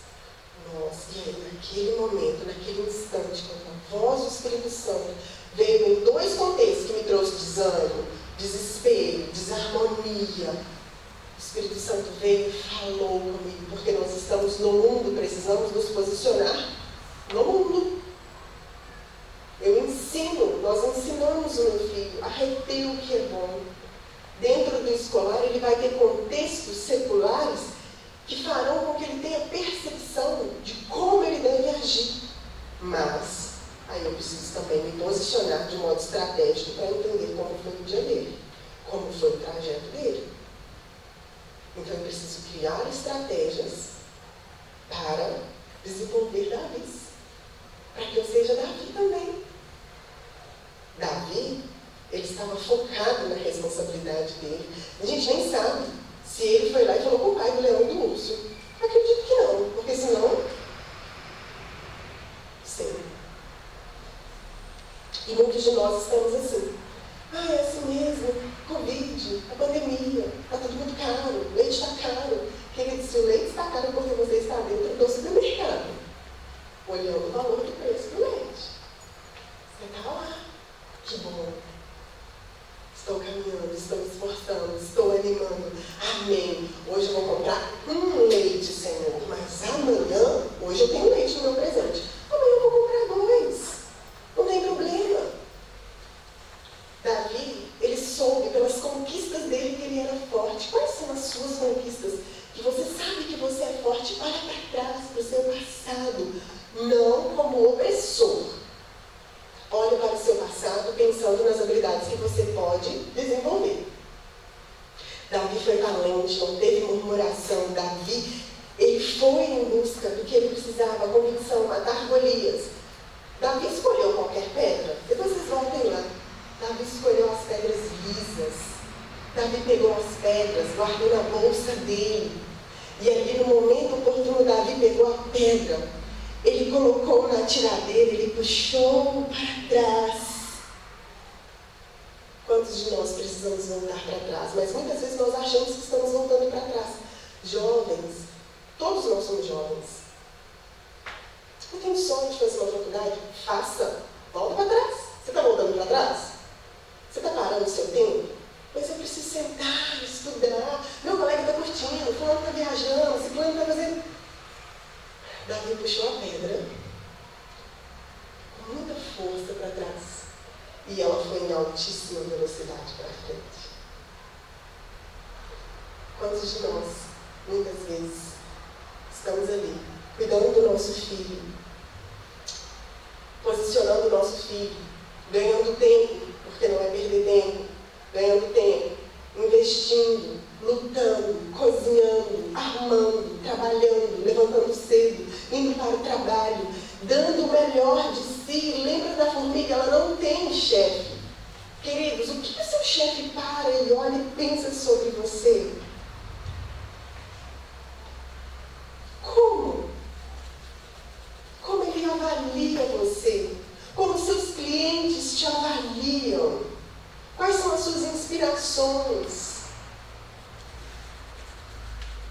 nós, e aí, naquele momento, naquele instante, quando a voz do Espírito Santo veio em 2 contextos que me trouxe desânimo, desespero, desarmonia. O Espírito Santo veio e falou comigo, porque nós estamos no mundo, precisamos nos posicionar no mundo. Nós ensinamos o meu filho a reter o que é bom. Dentro do escolar, ele vai ter contextos seculares que farão com que ele tenha percepção de como ele deve agir. Mas aí eu preciso também me posicionar de modo estratégico para entender como foi o dia dele, como foi o trajeto dele. Então eu preciso criar estratégias para desenvolver Davi, para que eu seja Davi também. Davi, ele estava focado na responsabilidade dele. A gente nem sabe se ele foi lá e falou com o pai do leão e do urso. Acredito que não, porque senão... Sim. E muitos de nós estamos assim. Ah, é assim mesmo, Covid, a pandemia, está tudo muito caro, o leite está caro. Querido, se o leite está caro porque você está dentro do supermercado, olhando o valor do preço do leite. Você está lá. Que bom. Estou caminhando, estou me esforçando, estou animando. Amém. Hoje eu vou comprar um leite, Senhor. Mas amanhã, hoje eu tenho leite no meu presente. Amanhã eu vou comprar 2. Não tem problema. Davi, ele soube pelas conquistas dele que ele era forte. Quais são as suas conquistas? Que você sabe que você é forte. Olha para trás, para o seu passado. Não como opressor. Olhe para o seu passado pensando nas habilidades que você pode desenvolver. Davi foi valente, não teve murmuração. Davi, ele foi em busca do que ele precisava, convicção, matar Golias. Davi escolheu qualquer pedra. Depois vocês voltem lá. Davi escolheu as pedras lisas. Davi pegou as pedras, guardou na bolsa dele. E ali no momento oportuno, Davi pegou a pedra. Ele colocou na tiradeira, ele puxou para trás. Quantos de nós precisamos voltar para trás? Mas muitas vezes nós achamos que estamos voltando para trás. Jovens, todos nós somos jovens. Você tem sonho de fazer uma faculdade? Faça. Volta para trás. Você está voltando para trás? Você está parando o seu tempo? Mas eu preciso sentar, estudar. Meu colega está curtindo, fulano está viajando, ciclano está fazendo... Davi puxou a pedra com muita força para trás. E ela foi em altíssima velocidade para frente. Quantos de nós, muitas vezes, estamos ali, cuidando do nosso filho, posicionando o nosso filho, ganhando tempo, porque não é perder tempo, ganhando tempo, investindo, lutando, cozinhando, arrumando, trabalhando, levantando cedo, indo para o trabalho, dando o melhor de si. Lembra da formiga? Ela não tem chefe. Queridos, o que o seu chefe para e olha e pensa sobre você? Como? Como ele avalia você? Como seus clientes te avaliam? Quais são as suas inspirações?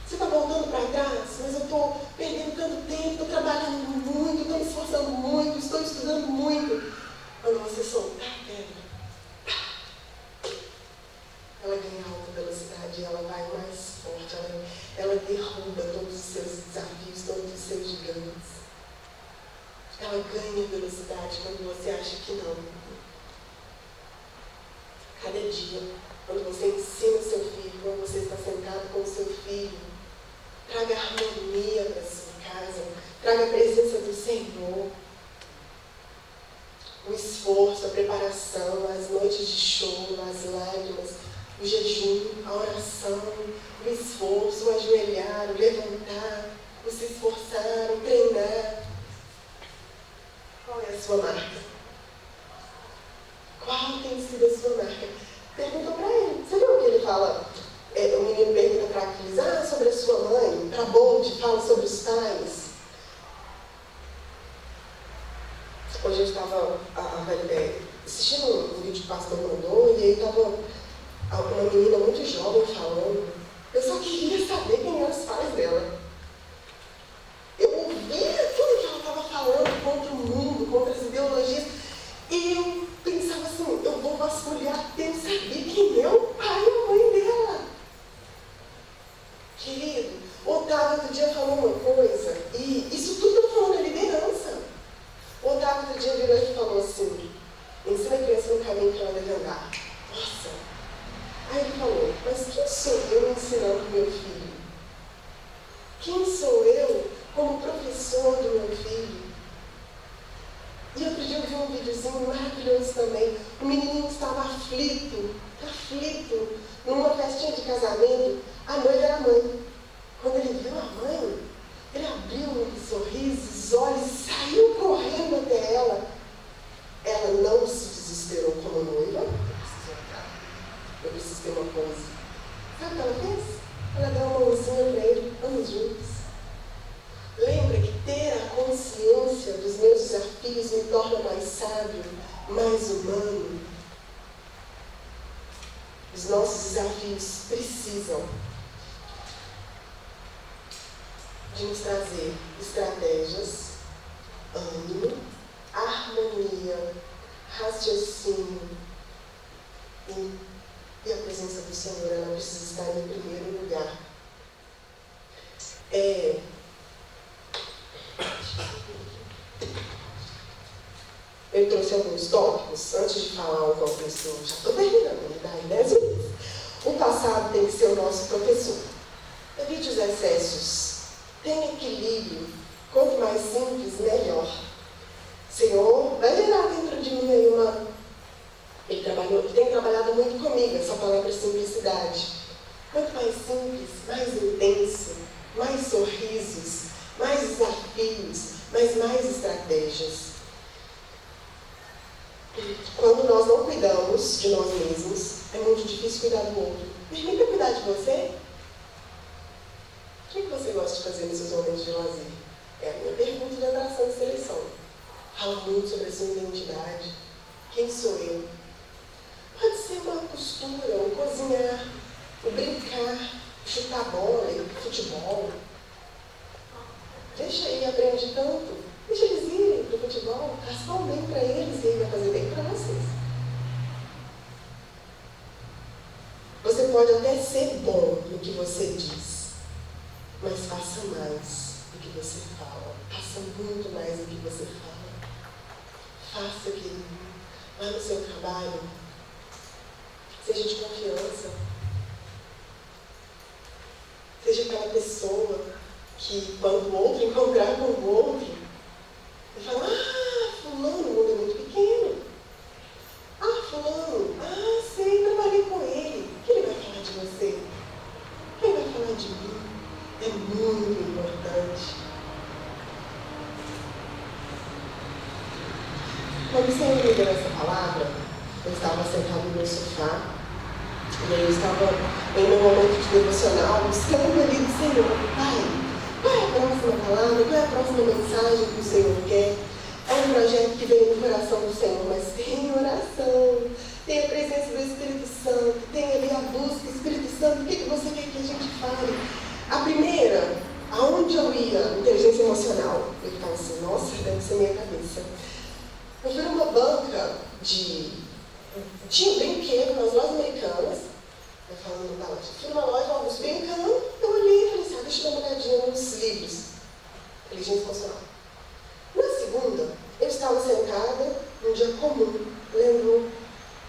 Você está voltando para trás, mas eu estou perdendo tanto tempo, estou trabalhando muito, estou me esforçando muito, estou estudando muito. Quando você soltar a pedra, ela ganha alta velocidade, ela vai mais forte, ela derruba todos os seus desafios, todos os seus gigantes. Ela ganha velocidade quando você acha que não. Cada dia, quando você ensina o seu filho, quando você está sentado com o seu filho, traga harmonia para a sua casa, traga a presença do Senhor. O esforço, a preparação, as noites de choro, as lágrimas, o jejum, a oração, o esforço, o ajoelhar, o levantar, o se esforçar, o treinar. Qual é a sua marca? Qual tem sido a sua marca? Perguntou para ele. Você viu o que ele fala? O menino pergunta para Aquiles, sobre a sua mãe. Para Bolt, fala sobre os pais. Hoje a gente estava assistindo um vídeo que o pastor mandou, e aí estava uma menina muito jovem falando. Eu só queria saber quem eram os pais dela. Eu ouvia tudo que ela estava falando contra o mundo, contra as ideologias, e eu pensava assim, eu vou vasculhar até saber quem é o pai e a mãe dela. Querido, Otávio outro dia falou uma coisa, e isso tudo eu falando da liderança. Otávio outro dia virou e falou assim, ensina a criança no caminho que ela deve andar. Nossa! Aí ele falou, mas quem sou eu ensinando meu filho? Quem sou eu como professor do meu filho? E outro dia eu vi um videozinho maravilhoso também. O menininho estava aflito, numa festinha de casamento. A noiva era a mãe. Quando ele viu a mãe, ele abriu um sorriso, os olhos, e saiu correndo até ela. Ela não se desesperou como noiva. Eu preciso ter uma pose. Sabe o que ela fez? Ela deu uma mãozinha para ele, vamos juntos. Lembra que ter a consciência dos meus desafios me torna mais sábio, mais humano. Os nossos desafios precisam de nos trazer estratégias, ânimo, harmonia, raciocínio e a presença do Senhor, ela precisa estar em primeiro lugar. Eu trouxe alguns tópicos, antes de falar o professor, já estou terminando, me dá aí 10 minutos. O passado tem que ser o nosso professor. Evite os excessos, tenha equilíbrio, quanto mais simples, melhor. Senhor, vai gerar dentro de mim aí uma... Ele tem trabalhado muito comigo, essa palavra simplicidade. Quanto mais simples, mais intenso, mais sorrisos, mais desafios, mas mais estratégias. Quando nós não cuidamos de nós mesmos, é muito difícil cuidar do outro. Permita cuidar de você? O que você gosta de fazer nos seus momentos de lazer? É a minha pergunta de atração e seleção. Fala muito sobre a sua identidade. Quem sou eu? Pode ser uma costura, o cozinhar, o brincar, o chutar bola, o futebol. Deixa ele aprender tanto. Deixa eles irem para o futebol, faça um bem para eles e ele vai fazer bem para vocês. Você pode até ser bom no que você diz, mas faça mais do que você fala. Faça muito mais do que você fala. Faça, querido, lá no seu trabalho, seja de confiança. Seja aquela pessoa que, quando o outro encontrar com o outro, ele fala, fulano, o mundo é muito pequeno. Fulano, sei, trabalhei com ele. O que ele vai falar de você? O que ele vai falar de mim? É muito importante. Quando o Senhor me deu essa palavra, eu estava sentado no meu sofá, e aí eu estava em meu momento de devocional, buscando ali do Senhor. Pai, qual é a próxima palavra? Qual é a próxima mensagem que o Senhor quer? É um projeto que veio no coração do Senhor, mas tem oração, tem a presença do Espírito Santo, tem ali a busca, Espírito Santo, o que você quer que a gente fale? A primeira, aonde eu ia, inteligência emocional, eu ficava assim, nossa, deve ser minha cabeça. Eu fui numa banca tinha um brinquedo nas lojas americanas, eu falando da loja, fui numa loja, alguns brincando, eu olhei e falei assim, deixa eu dar uma olhadinha nos livros, inteligência emocional. Na segunda, eu estava sentada num dia comum, lendo,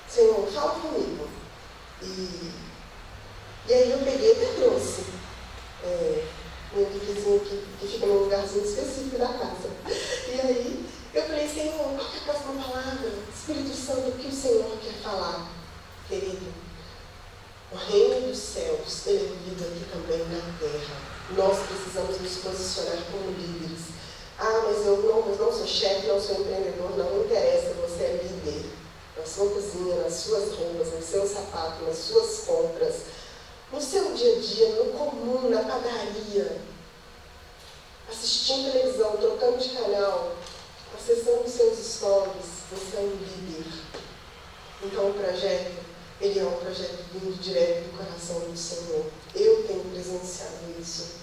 Senhor, fala comigo. E aí eu peguei e até trouxe meu livrozinho que fica num lugarzinho específico da casa. E aí eu falei, Senhor, qual é a próxima palavra? Espírito Santo, o que o Senhor quer falar? Querido, o reino dos céus, ele é vivido aqui também na terra. Nós precisamos nos posicionar como líderes. Mas eu não sou chefe, não sou empreendedor, não interessa, você é líder. Na sua cozinha, nas suas roupas, no seu sapato, nas suas compras, no seu dia a dia, no comum, na padaria, assistindo televisão, trocando de canal, acessando seus stories, você é um líder. Então o projeto, ele é um projeto vindo direto do coração do Senhor. Eu tenho presenciado isso.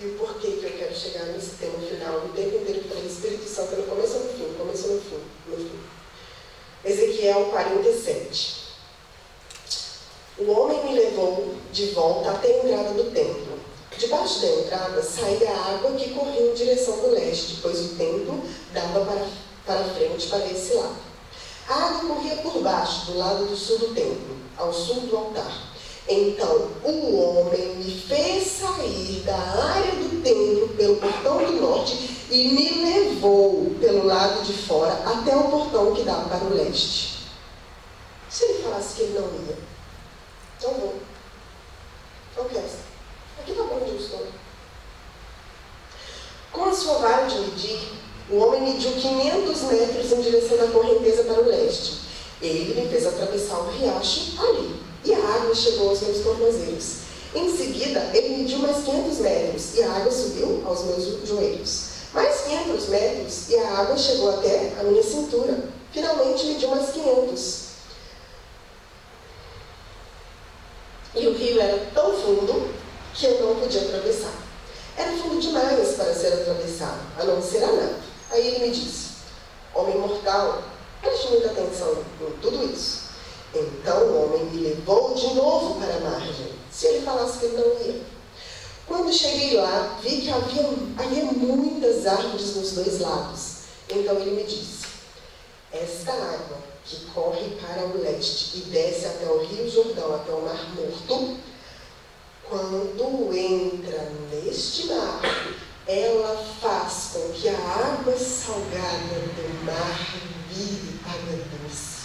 E o porquê que eu quero chegar nesse tema final, o tempo inteiro para o Espírito Santo, no começo ou no fim, no fim. Ezequiel 47. O homem me levou de volta até a entrada do templo. Debaixo da entrada saía a água que corria em direção do leste, pois o templo dava para frente, para esse lado. A água corria por baixo, do lado do sul do templo, ao sul do altar. Então o homem me fez sair da área do templo pelo portão do norte e me levou pelo lado de fora até o portão que dava para o leste. Se ele falasse que ele não ia, então vou. Não quero. Aqui está bom onde eu estou. Com a sua vara de medir, o homem mediu 500 metros em direção da correnteza para o leste. Ele me fez atravessar o riacho ali. E a água chegou aos meus tornozelos. Em seguida, ele mediu mais 500 metros e a água subiu aos meus joelhos. Mais 500 metros e a água chegou até a minha cintura. Finalmente, mediu mais 500. E o rio era tão fundo que eu não podia atravessar. Era fundo demais para ser atravessado, a não ser a nado. Aí ele me disse, homem mortal, preste muita atenção em tudo isso. Então o homem me levou de novo para a margem, se ele falasse que ele não ia. Quando cheguei lá, vi que havia muitas árvores nos dois lados. Então ele me disse, esta água que corre para o leste e desce até o Rio Jordão, até o Mar Morto, quando entra neste mar, ela faz com que a água salgada do mar vire água doce.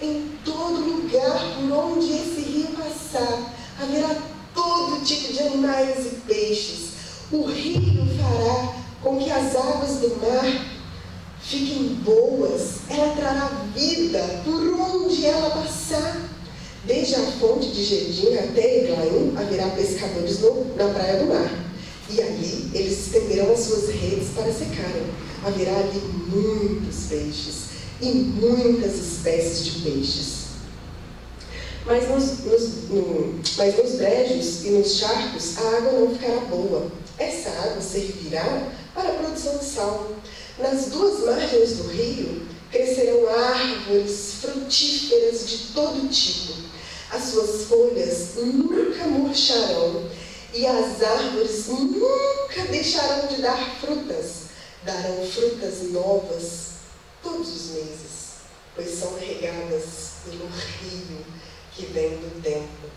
Em todo lugar por onde esse rio passar, haverá todo tipo de animais e peixes. O rio fará com que as águas do mar fiquem boas. Ela trará vida por onde ela passar. Desde a fonte de Gedim até Eglaim, haverá pescadores na praia do mar. E ali eles estenderão as suas redes para secarem. Haverá ali muitos peixes e muitas espécies de peixes. Mas nos brejos e nos charcos a água não ficará boa. Essa água servirá para a produção de sal. Nas duas margens do rio crescerão árvores frutíferas de todo tipo. As suas folhas nunca murcharão e as árvores nunca deixarão de dar frutas. Darão frutas novas todos os meses, pois são regadas pelo rio que vem do tempo.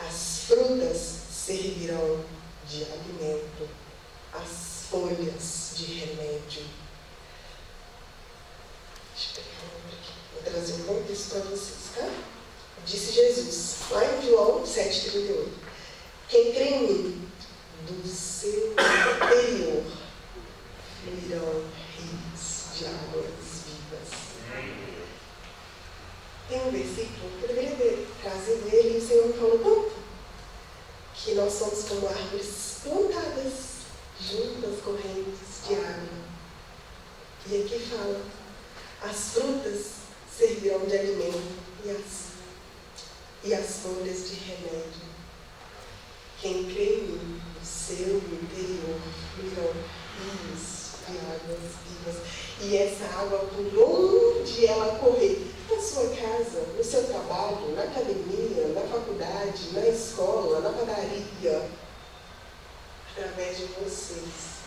As frutas servirão de alimento, as folhas de remédio. Deixa eu pegar um outro aqui. Vou trazer um contexto para vocês, tá? Disse Jesus, lá em João 7,38. Quem crê em mim, do seu interior fluirão rios de águas vivas. Tem um versículo que eu deveria ter trazido ele e o Senhor falou tanto, que nós somos como árvores plantadas junto às correntes de água. E aqui fala, as frutas servirão de alimento e as folhas de remédio. Quem crê em mim, no seu interior fluirão rios de águas vivas. E essa água, por onde ela correr, na sua casa, no seu trabalho, na academia, na faculdade, na escola, na padaria, através de vocês,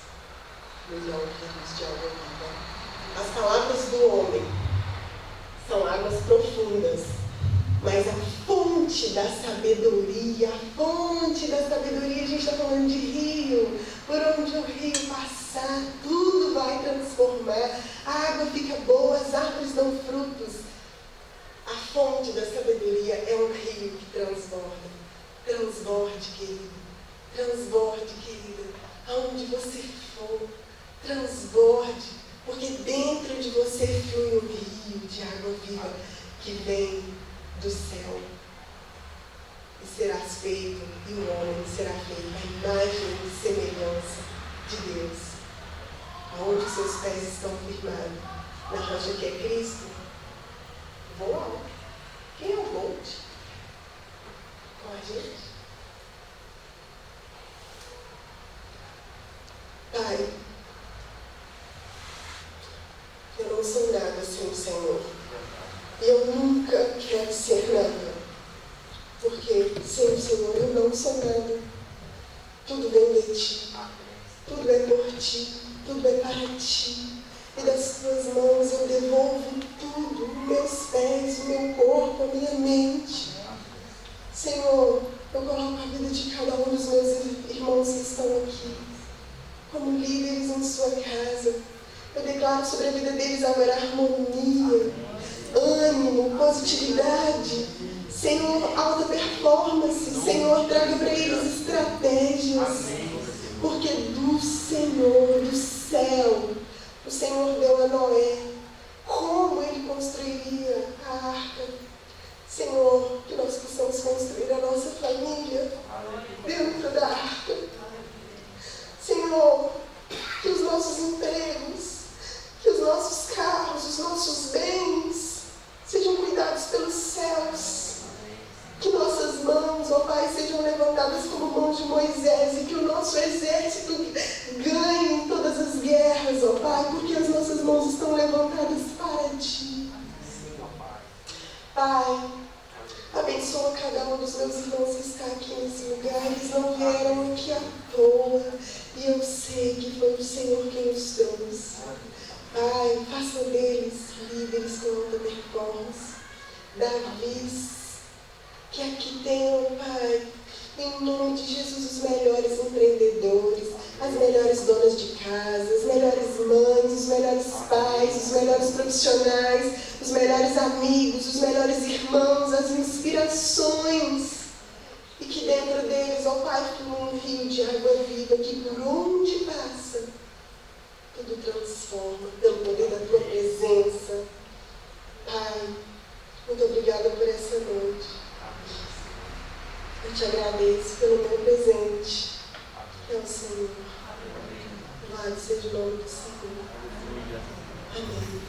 fluirão rios de água viva. As palavras do homem são águas profundas, mas a fonte da sabedoria, a gente está falando de rio, por onde o rio passar, tudo vai transformar, a água fica boa, as árvores dão frutos. A fonte da sabedoria é um rio que transborda. Transborde, querido. Transborde, querida. Aonde você for, transborde, porque dentro de você flui um rio de água viva que vem do céu. E serás feito, e o homem será feito à imagem e semelhança de Deus. Aonde seus pés estão firmados, na rocha que é Cristo, vou alto. Quem é o Bolt? Com a gente? Pai, eu não sou nada sem o Senhor. E eu nunca quero ser nada. Porque sem o Senhor eu não sou nada. Tudo vem de Ti. Tudo é por Ti. Tudo é para Ti. E das Tuas mãos eu devolvo tudo. Meus pés, o meu corpo, a minha mente. Senhor, eu coloco a vida de cada um dos meus irmãos que estão aqui como líderes em sua casa. Eu declaro sobre a vida deles agora harmonia, ânimo, positividade. Senhor, alta performance. Senhor, traga para eles estratégias. Porque do Senhor, do céu, o Senhor deu a Noé como ele construiria a arca. Senhor, que nós possamos construir a nossa família dentro da arca. Senhor, que os nossos empregos, que os nossos carros, os nossos bens sejam cuidados pelos céus. Que nossas mãos, ó Pai, sejam levantadas como mãos de Moisés e que o nosso exército ganhe todas as guerras, ó Pai, porque as nossas mãos estão levantadas para Ti. Pai, abençoa cada um dos meus irmãos que está aqui nesse lugar. Eles não vieram aqui à toa e eu sei que foi o Senhor quem os trouxe. Pai, faça deles líderes com alta performance. Davis, que aqui tenham, Pai, em nome de Jesus, os melhores empreendedores, as melhores donas de casa, as melhores mães, os melhores pais, os melhores profissionais, os melhores amigos, os melhores irmãos, as inspirações. E que dentro deles, ó Pai, flua um rio de água viva que por onde passa, tudo transforma pelo poder da Tua presença. Pai, muito obrigada por essa noite. Eu te agradeço pelo meu presente, que é o Senhor. Louvado seja o nome do Senhor. Amém.